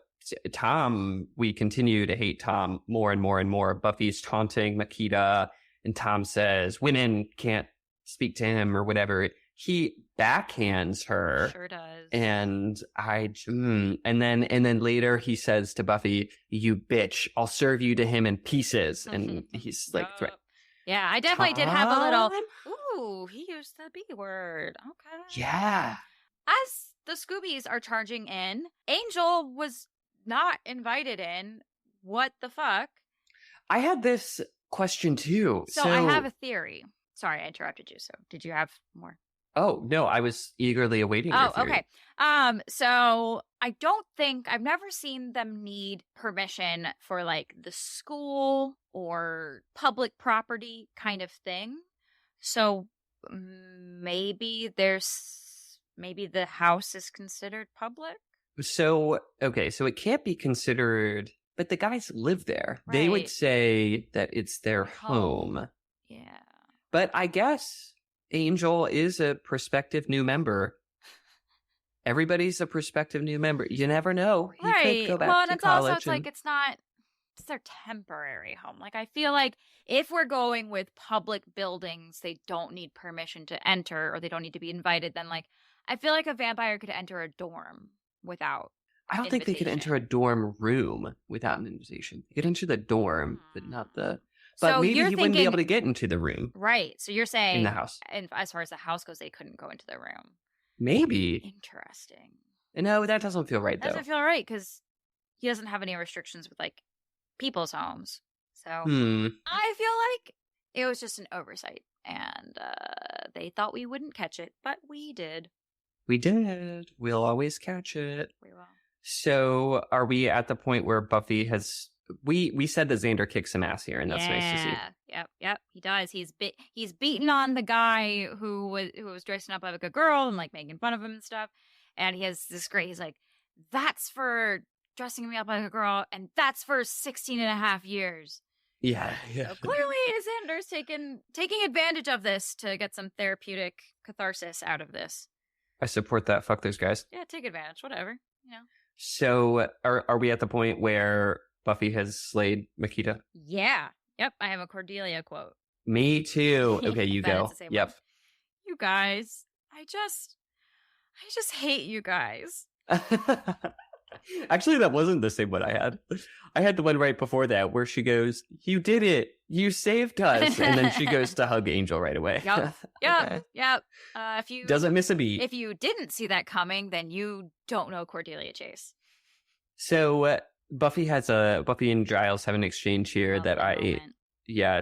[SPEAKER 2] Tom, we continue to hate Tom more and more and more. Buffy's taunting Makita And Tom says women can't speak to him or whatever. He backhands her.
[SPEAKER 1] Sure does.
[SPEAKER 2] And and then later he says to Buffy, "You bitch, I'll serve you to him in pieces." And he's like,
[SPEAKER 1] yeah, I definitely did have a little, ooh, he used the B word. Okay.
[SPEAKER 2] Yeah.
[SPEAKER 1] As the Scoobies are charging in, Angel was not invited in. What the fuck?
[SPEAKER 2] I had this question too.
[SPEAKER 1] So I have a theory. Sorry, I interrupted you. So did you have more?
[SPEAKER 2] Oh, no, I was eagerly awaiting your theory.
[SPEAKER 1] Okay. So I don't think, I've never seen them need permission for like the school or public property kind of thing. So maybe the house is considered public.
[SPEAKER 2] So, okay, so it can't be considered, but the guys live there.
[SPEAKER 1] Right.
[SPEAKER 2] They would say that it's their home.
[SPEAKER 1] Yeah.
[SPEAKER 2] But I guess Angel is a prospective new member. Everybody's a prospective new member. You never know. He could go back to
[SPEAKER 1] it's
[SPEAKER 2] college.
[SPEAKER 1] Also, it's like it's their temporary home. Like, I feel like if we're going with public buildings, they don't need permission to enter or they don't need to be invited, then like I feel like a vampire could enter a dorm without
[SPEAKER 2] I don't think they could enter a dorm room without an invitation. They could enter the dorm, but not the... But
[SPEAKER 1] so
[SPEAKER 2] maybe he wouldn't be able to get into the room.
[SPEAKER 1] Right. So you're saying...
[SPEAKER 2] In the house.
[SPEAKER 1] And as far as the house goes, they couldn't go into the room.
[SPEAKER 2] Maybe.
[SPEAKER 1] Interesting.
[SPEAKER 2] No, that doesn't feel right, though.
[SPEAKER 1] That doesn't feel right, because he doesn't have any restrictions with, like, people's homes. So I feel like it was just an oversight. And they thought we wouldn't catch it, but we did.
[SPEAKER 2] We did. We'll always catch it.
[SPEAKER 1] We will.
[SPEAKER 2] So are we at the point where Buffy has... We said that Xander kicks some ass here, and that's nice to see.
[SPEAKER 1] Yep, he does. He's beaten on the guy who was dressing up like a girl and like making fun of him and stuff. And he has this great. He's like, "That's for dressing me up like a girl, and that's for 16 and a half years."
[SPEAKER 2] Yeah.
[SPEAKER 1] So clearly, Xander's taking advantage of this to get some therapeutic catharsis out of this.
[SPEAKER 2] I support that. Fuck those guys.
[SPEAKER 1] Yeah, take advantage. Whatever.
[SPEAKER 2] So are we at the point where Buffy has slayed Makita?
[SPEAKER 1] Yeah. Yep. I have a Cordelia quote.
[SPEAKER 2] Me too. Okay, you go. Yep.
[SPEAKER 1] One. You guys, I just hate you guys.
[SPEAKER 2] Actually, that wasn't the same one I had. I had the one right before that where she goes, "You did it. You saved us." And then she goes to hug Angel right away.
[SPEAKER 1] Yep.
[SPEAKER 2] Okay.
[SPEAKER 1] If you
[SPEAKER 2] doesn't miss a beat.
[SPEAKER 1] If you didn't see that coming, then you don't know Cordelia Chase.
[SPEAKER 2] So Buffy and Giles have an exchange here that I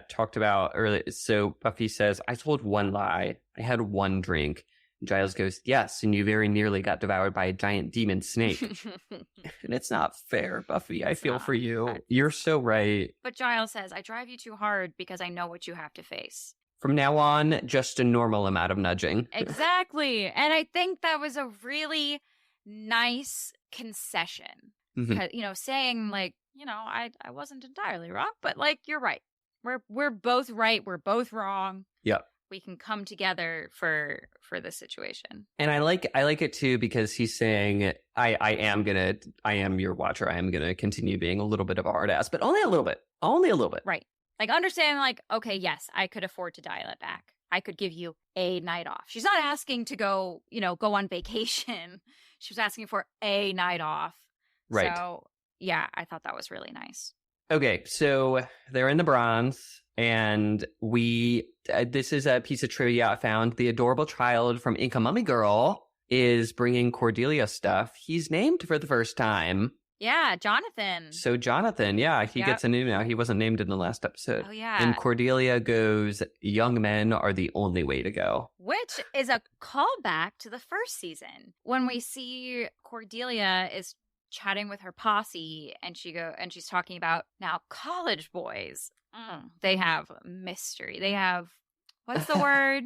[SPEAKER 2] talked about earlier. So Buffy says, "I told one lie. I had one drink." Giles goes, "Yes, and you very nearly got devoured by a giant demon snake." And it's not fair, Buffy. I feel for you. You're so right.
[SPEAKER 1] But Giles says, "I drive you too hard because I know what you have to face."
[SPEAKER 2] From now on, just a normal amount of nudging.
[SPEAKER 1] Exactly. And I think that was a really nice concession. Mm-hmm. Saying like, I wasn't entirely wrong, but like, you're right. We're both right. We're both wrong.
[SPEAKER 2] Yep.
[SPEAKER 1] We can come together for this situation.
[SPEAKER 2] And I like it too, because he's saying, I am your watcher. I am gonna continue being a little bit of a hard ass, but only a little bit.
[SPEAKER 1] Right. Like, understand, like, okay, yes, I could afford to dial it back. I could give you a night off. She's not asking to go on vacation. She was asking for a night off.
[SPEAKER 2] Right.
[SPEAKER 1] So yeah, I thought that was really nice.
[SPEAKER 2] Okay, so they're in the bronze, and this is a piece of trivia I found. The adorable child from Inca Mummy Girl is bringing Cordelia stuff. He's named for the first time.
[SPEAKER 1] Yeah, Jonathan.
[SPEAKER 2] So Jonathan, he gets a name now. He wasn't named in the last episode.
[SPEAKER 1] Oh, yeah.
[SPEAKER 2] And Cordelia goes, "Young men are the only way to go."
[SPEAKER 1] Which is a callback to the first season, when we see Cordelia is chatting with her posse, and she's talking about now college boys. They have mystery. They have, what's the word?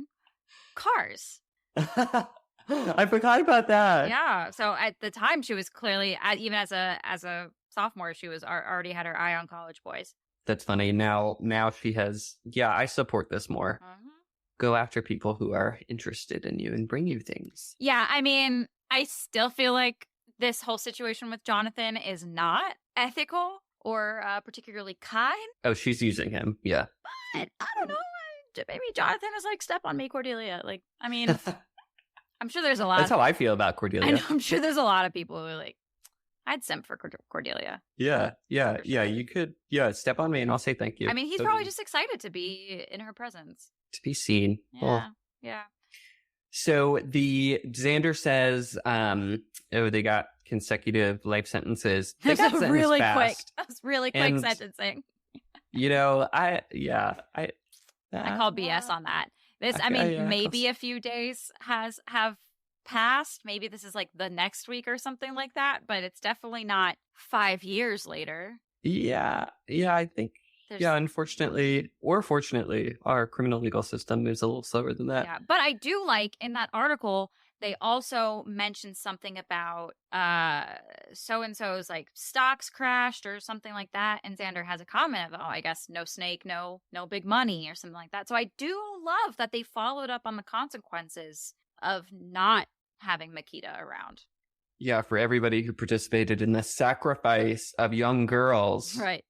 [SPEAKER 1] Cars.
[SPEAKER 2] I forgot about that.
[SPEAKER 1] Yeah. So at the time, she was clearly, even as a sophomore, she was already had her eye on college boys.
[SPEAKER 2] That's funny. Now she has. Yeah, I support this more. Mm-hmm. Go after people who are interested in you and bring you things.
[SPEAKER 1] Yeah, I mean, I still feel like this whole situation with Jonathan is not ethical or particularly kind.
[SPEAKER 2] Oh, she's using him. Yeah.
[SPEAKER 1] But I don't know. Maybe Jonathan is like, step on me, Cordelia. Like, I mean, I'm sure there's a lot.
[SPEAKER 2] That's how I feel about Cordelia.
[SPEAKER 1] I know, I'm sure there's a lot of people who are like, I'd simp for Cordelia.
[SPEAKER 2] Yeah. Yeah.
[SPEAKER 1] For
[SPEAKER 2] Yeah.
[SPEAKER 1] sure.
[SPEAKER 2] You could. Yeah. Step on me and I'll say thank you.
[SPEAKER 1] I mean, he's probably just excited to be in her presence.
[SPEAKER 2] To be seen.
[SPEAKER 1] Yeah.
[SPEAKER 2] Oh.
[SPEAKER 1] Yeah.
[SPEAKER 2] So the Xander says, they got consecutive life sentences. They got sentenced
[SPEAKER 1] really
[SPEAKER 2] fast.
[SPEAKER 1] quick. That's really quick
[SPEAKER 2] And,
[SPEAKER 1] sentencing.
[SPEAKER 2] I
[SPEAKER 1] call BS on that. This, I
[SPEAKER 2] Okay,
[SPEAKER 1] mean,
[SPEAKER 2] yeah,
[SPEAKER 1] maybe a few days have passed. Maybe this is like the next week or something like that, but it's definitely not 5 years later.
[SPEAKER 2] Yeah. Yeah. I think. Yeah, unfortunately or fortunately, our criminal legal system moves a little slower than that.
[SPEAKER 1] Yeah, but I do like in that article, they also mentioned something about so-and-so's like stocks crashed or something like that. And Xander has a comment of, oh, I guess no snake, no big money or something like that. So I do love that they followed up on the consequences of not having Makita around.
[SPEAKER 2] Yeah, for everybody who participated in the sacrifice of young girls.
[SPEAKER 1] Right.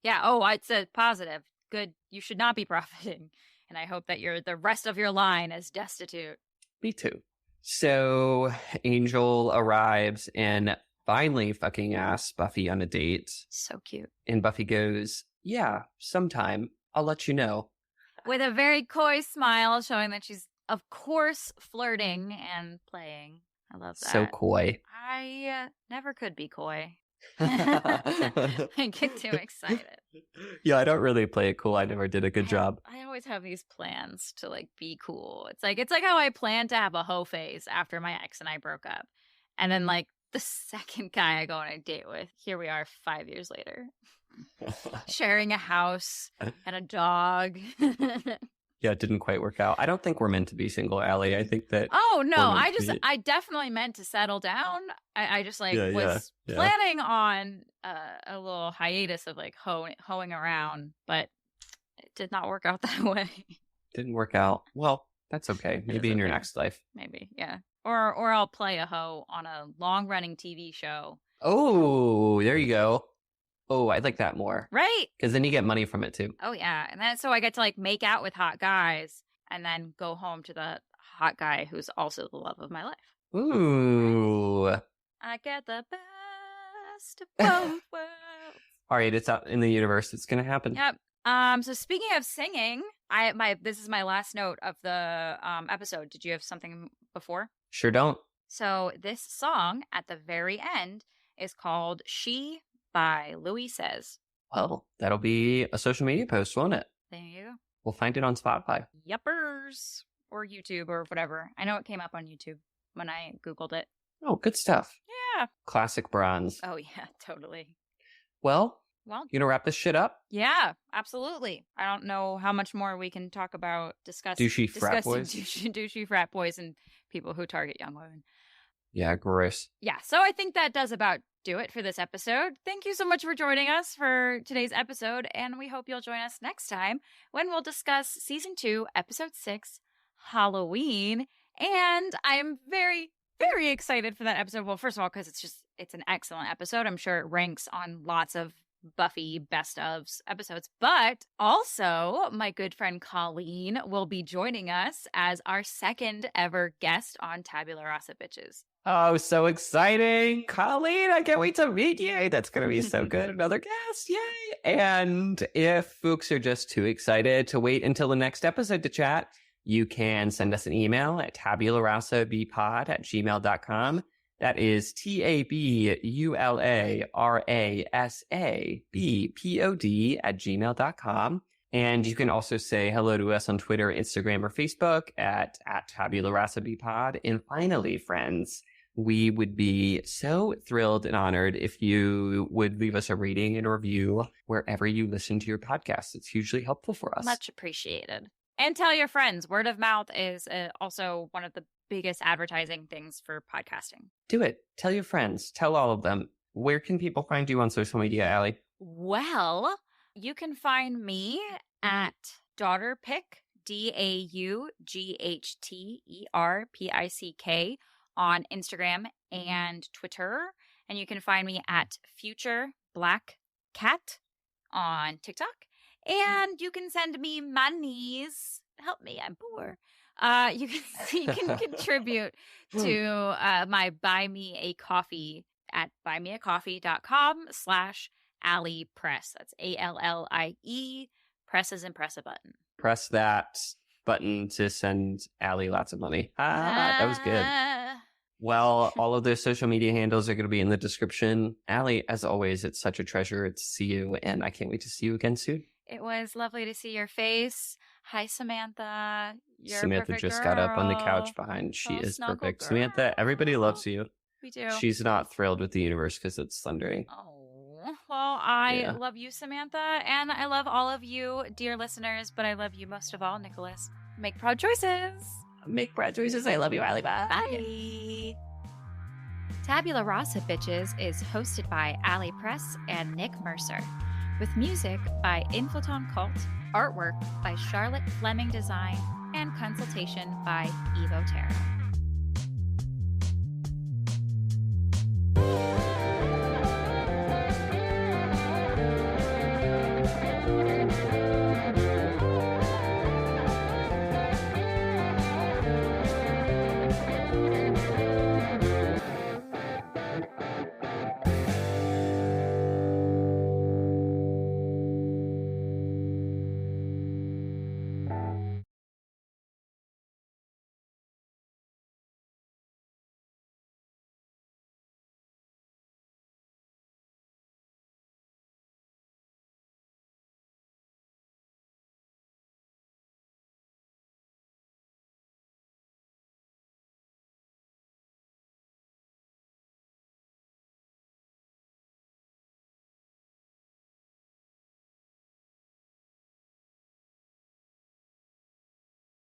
[SPEAKER 1] Yeah. Oh, it's a positive. Good. You should not be profiting. And I hope that the rest of your line is destitute.
[SPEAKER 2] Me too. So Angel arrives and finally fucking asks Buffy on a date.
[SPEAKER 1] So cute.
[SPEAKER 2] And Buffy goes, yeah, sometime. I'll let you know.
[SPEAKER 1] With a very coy smile, showing that she's, of course, flirting and playing. I love that.
[SPEAKER 2] So coy.
[SPEAKER 1] I never could be coy. I get too excited.
[SPEAKER 2] Yeah, I don't really play it cool. I never did a good job.
[SPEAKER 1] I always have these plans to like be cool. It's like how I planned to have a hoe phase after my ex and I broke up. And then like the second guy I go on a date with, here we are 5 years later. Sharing a house and a dog.
[SPEAKER 2] Yeah, it didn't quite work out. I don't think we're meant to be single, Allie. I think that.
[SPEAKER 1] Oh no, I definitely meant to settle down. I just like was planning on a little hiatus of like hoeing around, but it did not work out that way.
[SPEAKER 2] Didn't work out. Well, that's okay. Maybe in your next life.
[SPEAKER 1] Maybe, yeah. Or I'll play a hoe on a long running TV show.
[SPEAKER 2] Oh, there you go. Oh, I like that more.
[SPEAKER 1] Right.
[SPEAKER 2] Because then you get money from it too.
[SPEAKER 1] Oh, yeah. And then so I get to like make out with hot guys and then go home to the hot guy who's also the love of my life.
[SPEAKER 2] Ooh.
[SPEAKER 1] I get the best of both worlds.
[SPEAKER 2] All right, it's out in the universe. It's going to happen.
[SPEAKER 1] Yep. So speaking of singing, this is my last note of the episode. Did you have something before?
[SPEAKER 2] Sure don't.
[SPEAKER 1] So this song at the very end is called She by Louis Says.
[SPEAKER 2] Well, that'll be a social media post, won't it?
[SPEAKER 1] There you go.
[SPEAKER 2] We'll find it on Spotify.
[SPEAKER 1] Yuppers. Or YouTube or whatever. I know it came up on YouTube when I Googled it.
[SPEAKER 2] Oh, good stuff.
[SPEAKER 1] Yeah.
[SPEAKER 2] Classic bronze.
[SPEAKER 1] Oh, yeah, totally.
[SPEAKER 2] Well,
[SPEAKER 1] you
[SPEAKER 2] gonna wrap this shit up?
[SPEAKER 1] Yeah, absolutely. I don't know how much more we can talk about
[SPEAKER 2] douchey frat boys.
[SPEAKER 1] Douchey frat boys and people who target young women.
[SPEAKER 2] Yeah, gross.
[SPEAKER 1] Yeah, so I think that does about do it for this episode. Thank you so much for joining us for today's episode, and we hope you'll join us next time when we'll discuss Season 2, Episode 6, Halloween. And I'm very, very excited for that episode. Well, first of all, because it's an excellent episode. I'm sure it ranks on lots of Buffy best ofs episodes, but also my good friend Colleen will be joining us as our second ever guest on Tabula Rasa Bitches.
[SPEAKER 2] Oh, so exciting. Colleen, I can't wait to meet you. That's going to be so good. Another guest. Yay. And if folks are just too excited to wait until the next episode to chat, you can send us an email at tabularasabpod@gmail.com. That is tabularasabpod@gmail.com. And you can also say hello to us on Twitter, Instagram, or Facebook at tabularasabpod. And finally, friends, we would be so thrilled and honored if you would leave us a rating and a review wherever you listen to your podcast. It's hugely helpful for us.
[SPEAKER 1] Much appreciated. And tell your friends. Word of mouth is also one of the biggest advertising things for podcasting.
[SPEAKER 2] Do it. Tell your friends. Tell all of them. Where can people find you on social media, Allie?
[SPEAKER 1] Well, you can find me at DaughterPick, DaughterPick on Instagram and Twitter. And you can find me at Future Black cat on TikTok. And you can send me monies. Help me, I'm poor. You can contribute to my Buy Me a Coffee at buymeacoffee.com/AlliePress. That's ALLIE. Press as in press a button.
[SPEAKER 2] Press that button to send Allie lots of money. That was good. Well, all of those social media handles are going to be in the description. Allie, as always, it's such a treasure to see you, and I can't wait to see you again soon.
[SPEAKER 1] It was lovely to see your face. Hi, Samantha. You're
[SPEAKER 2] Samantha just got up on the couch behind. She is perfect. Girl. Samantha, everybody loves you.
[SPEAKER 1] We do.
[SPEAKER 2] She's not thrilled with the universe because it's thundering.
[SPEAKER 1] Oh, well, I love you, Samantha, and I love all of you, dear listeners, but I love you most of all, Nicholas. Make proud choices.
[SPEAKER 2] Make proud choices. I love you, Allie. Bye.
[SPEAKER 1] Bye. Tabula Rasa Bitches is hosted by Allie Press and Nick Mercer, with music by Inflaton Cult, artwork by Charlotte Fleming Design, and consultation by Evo Terra.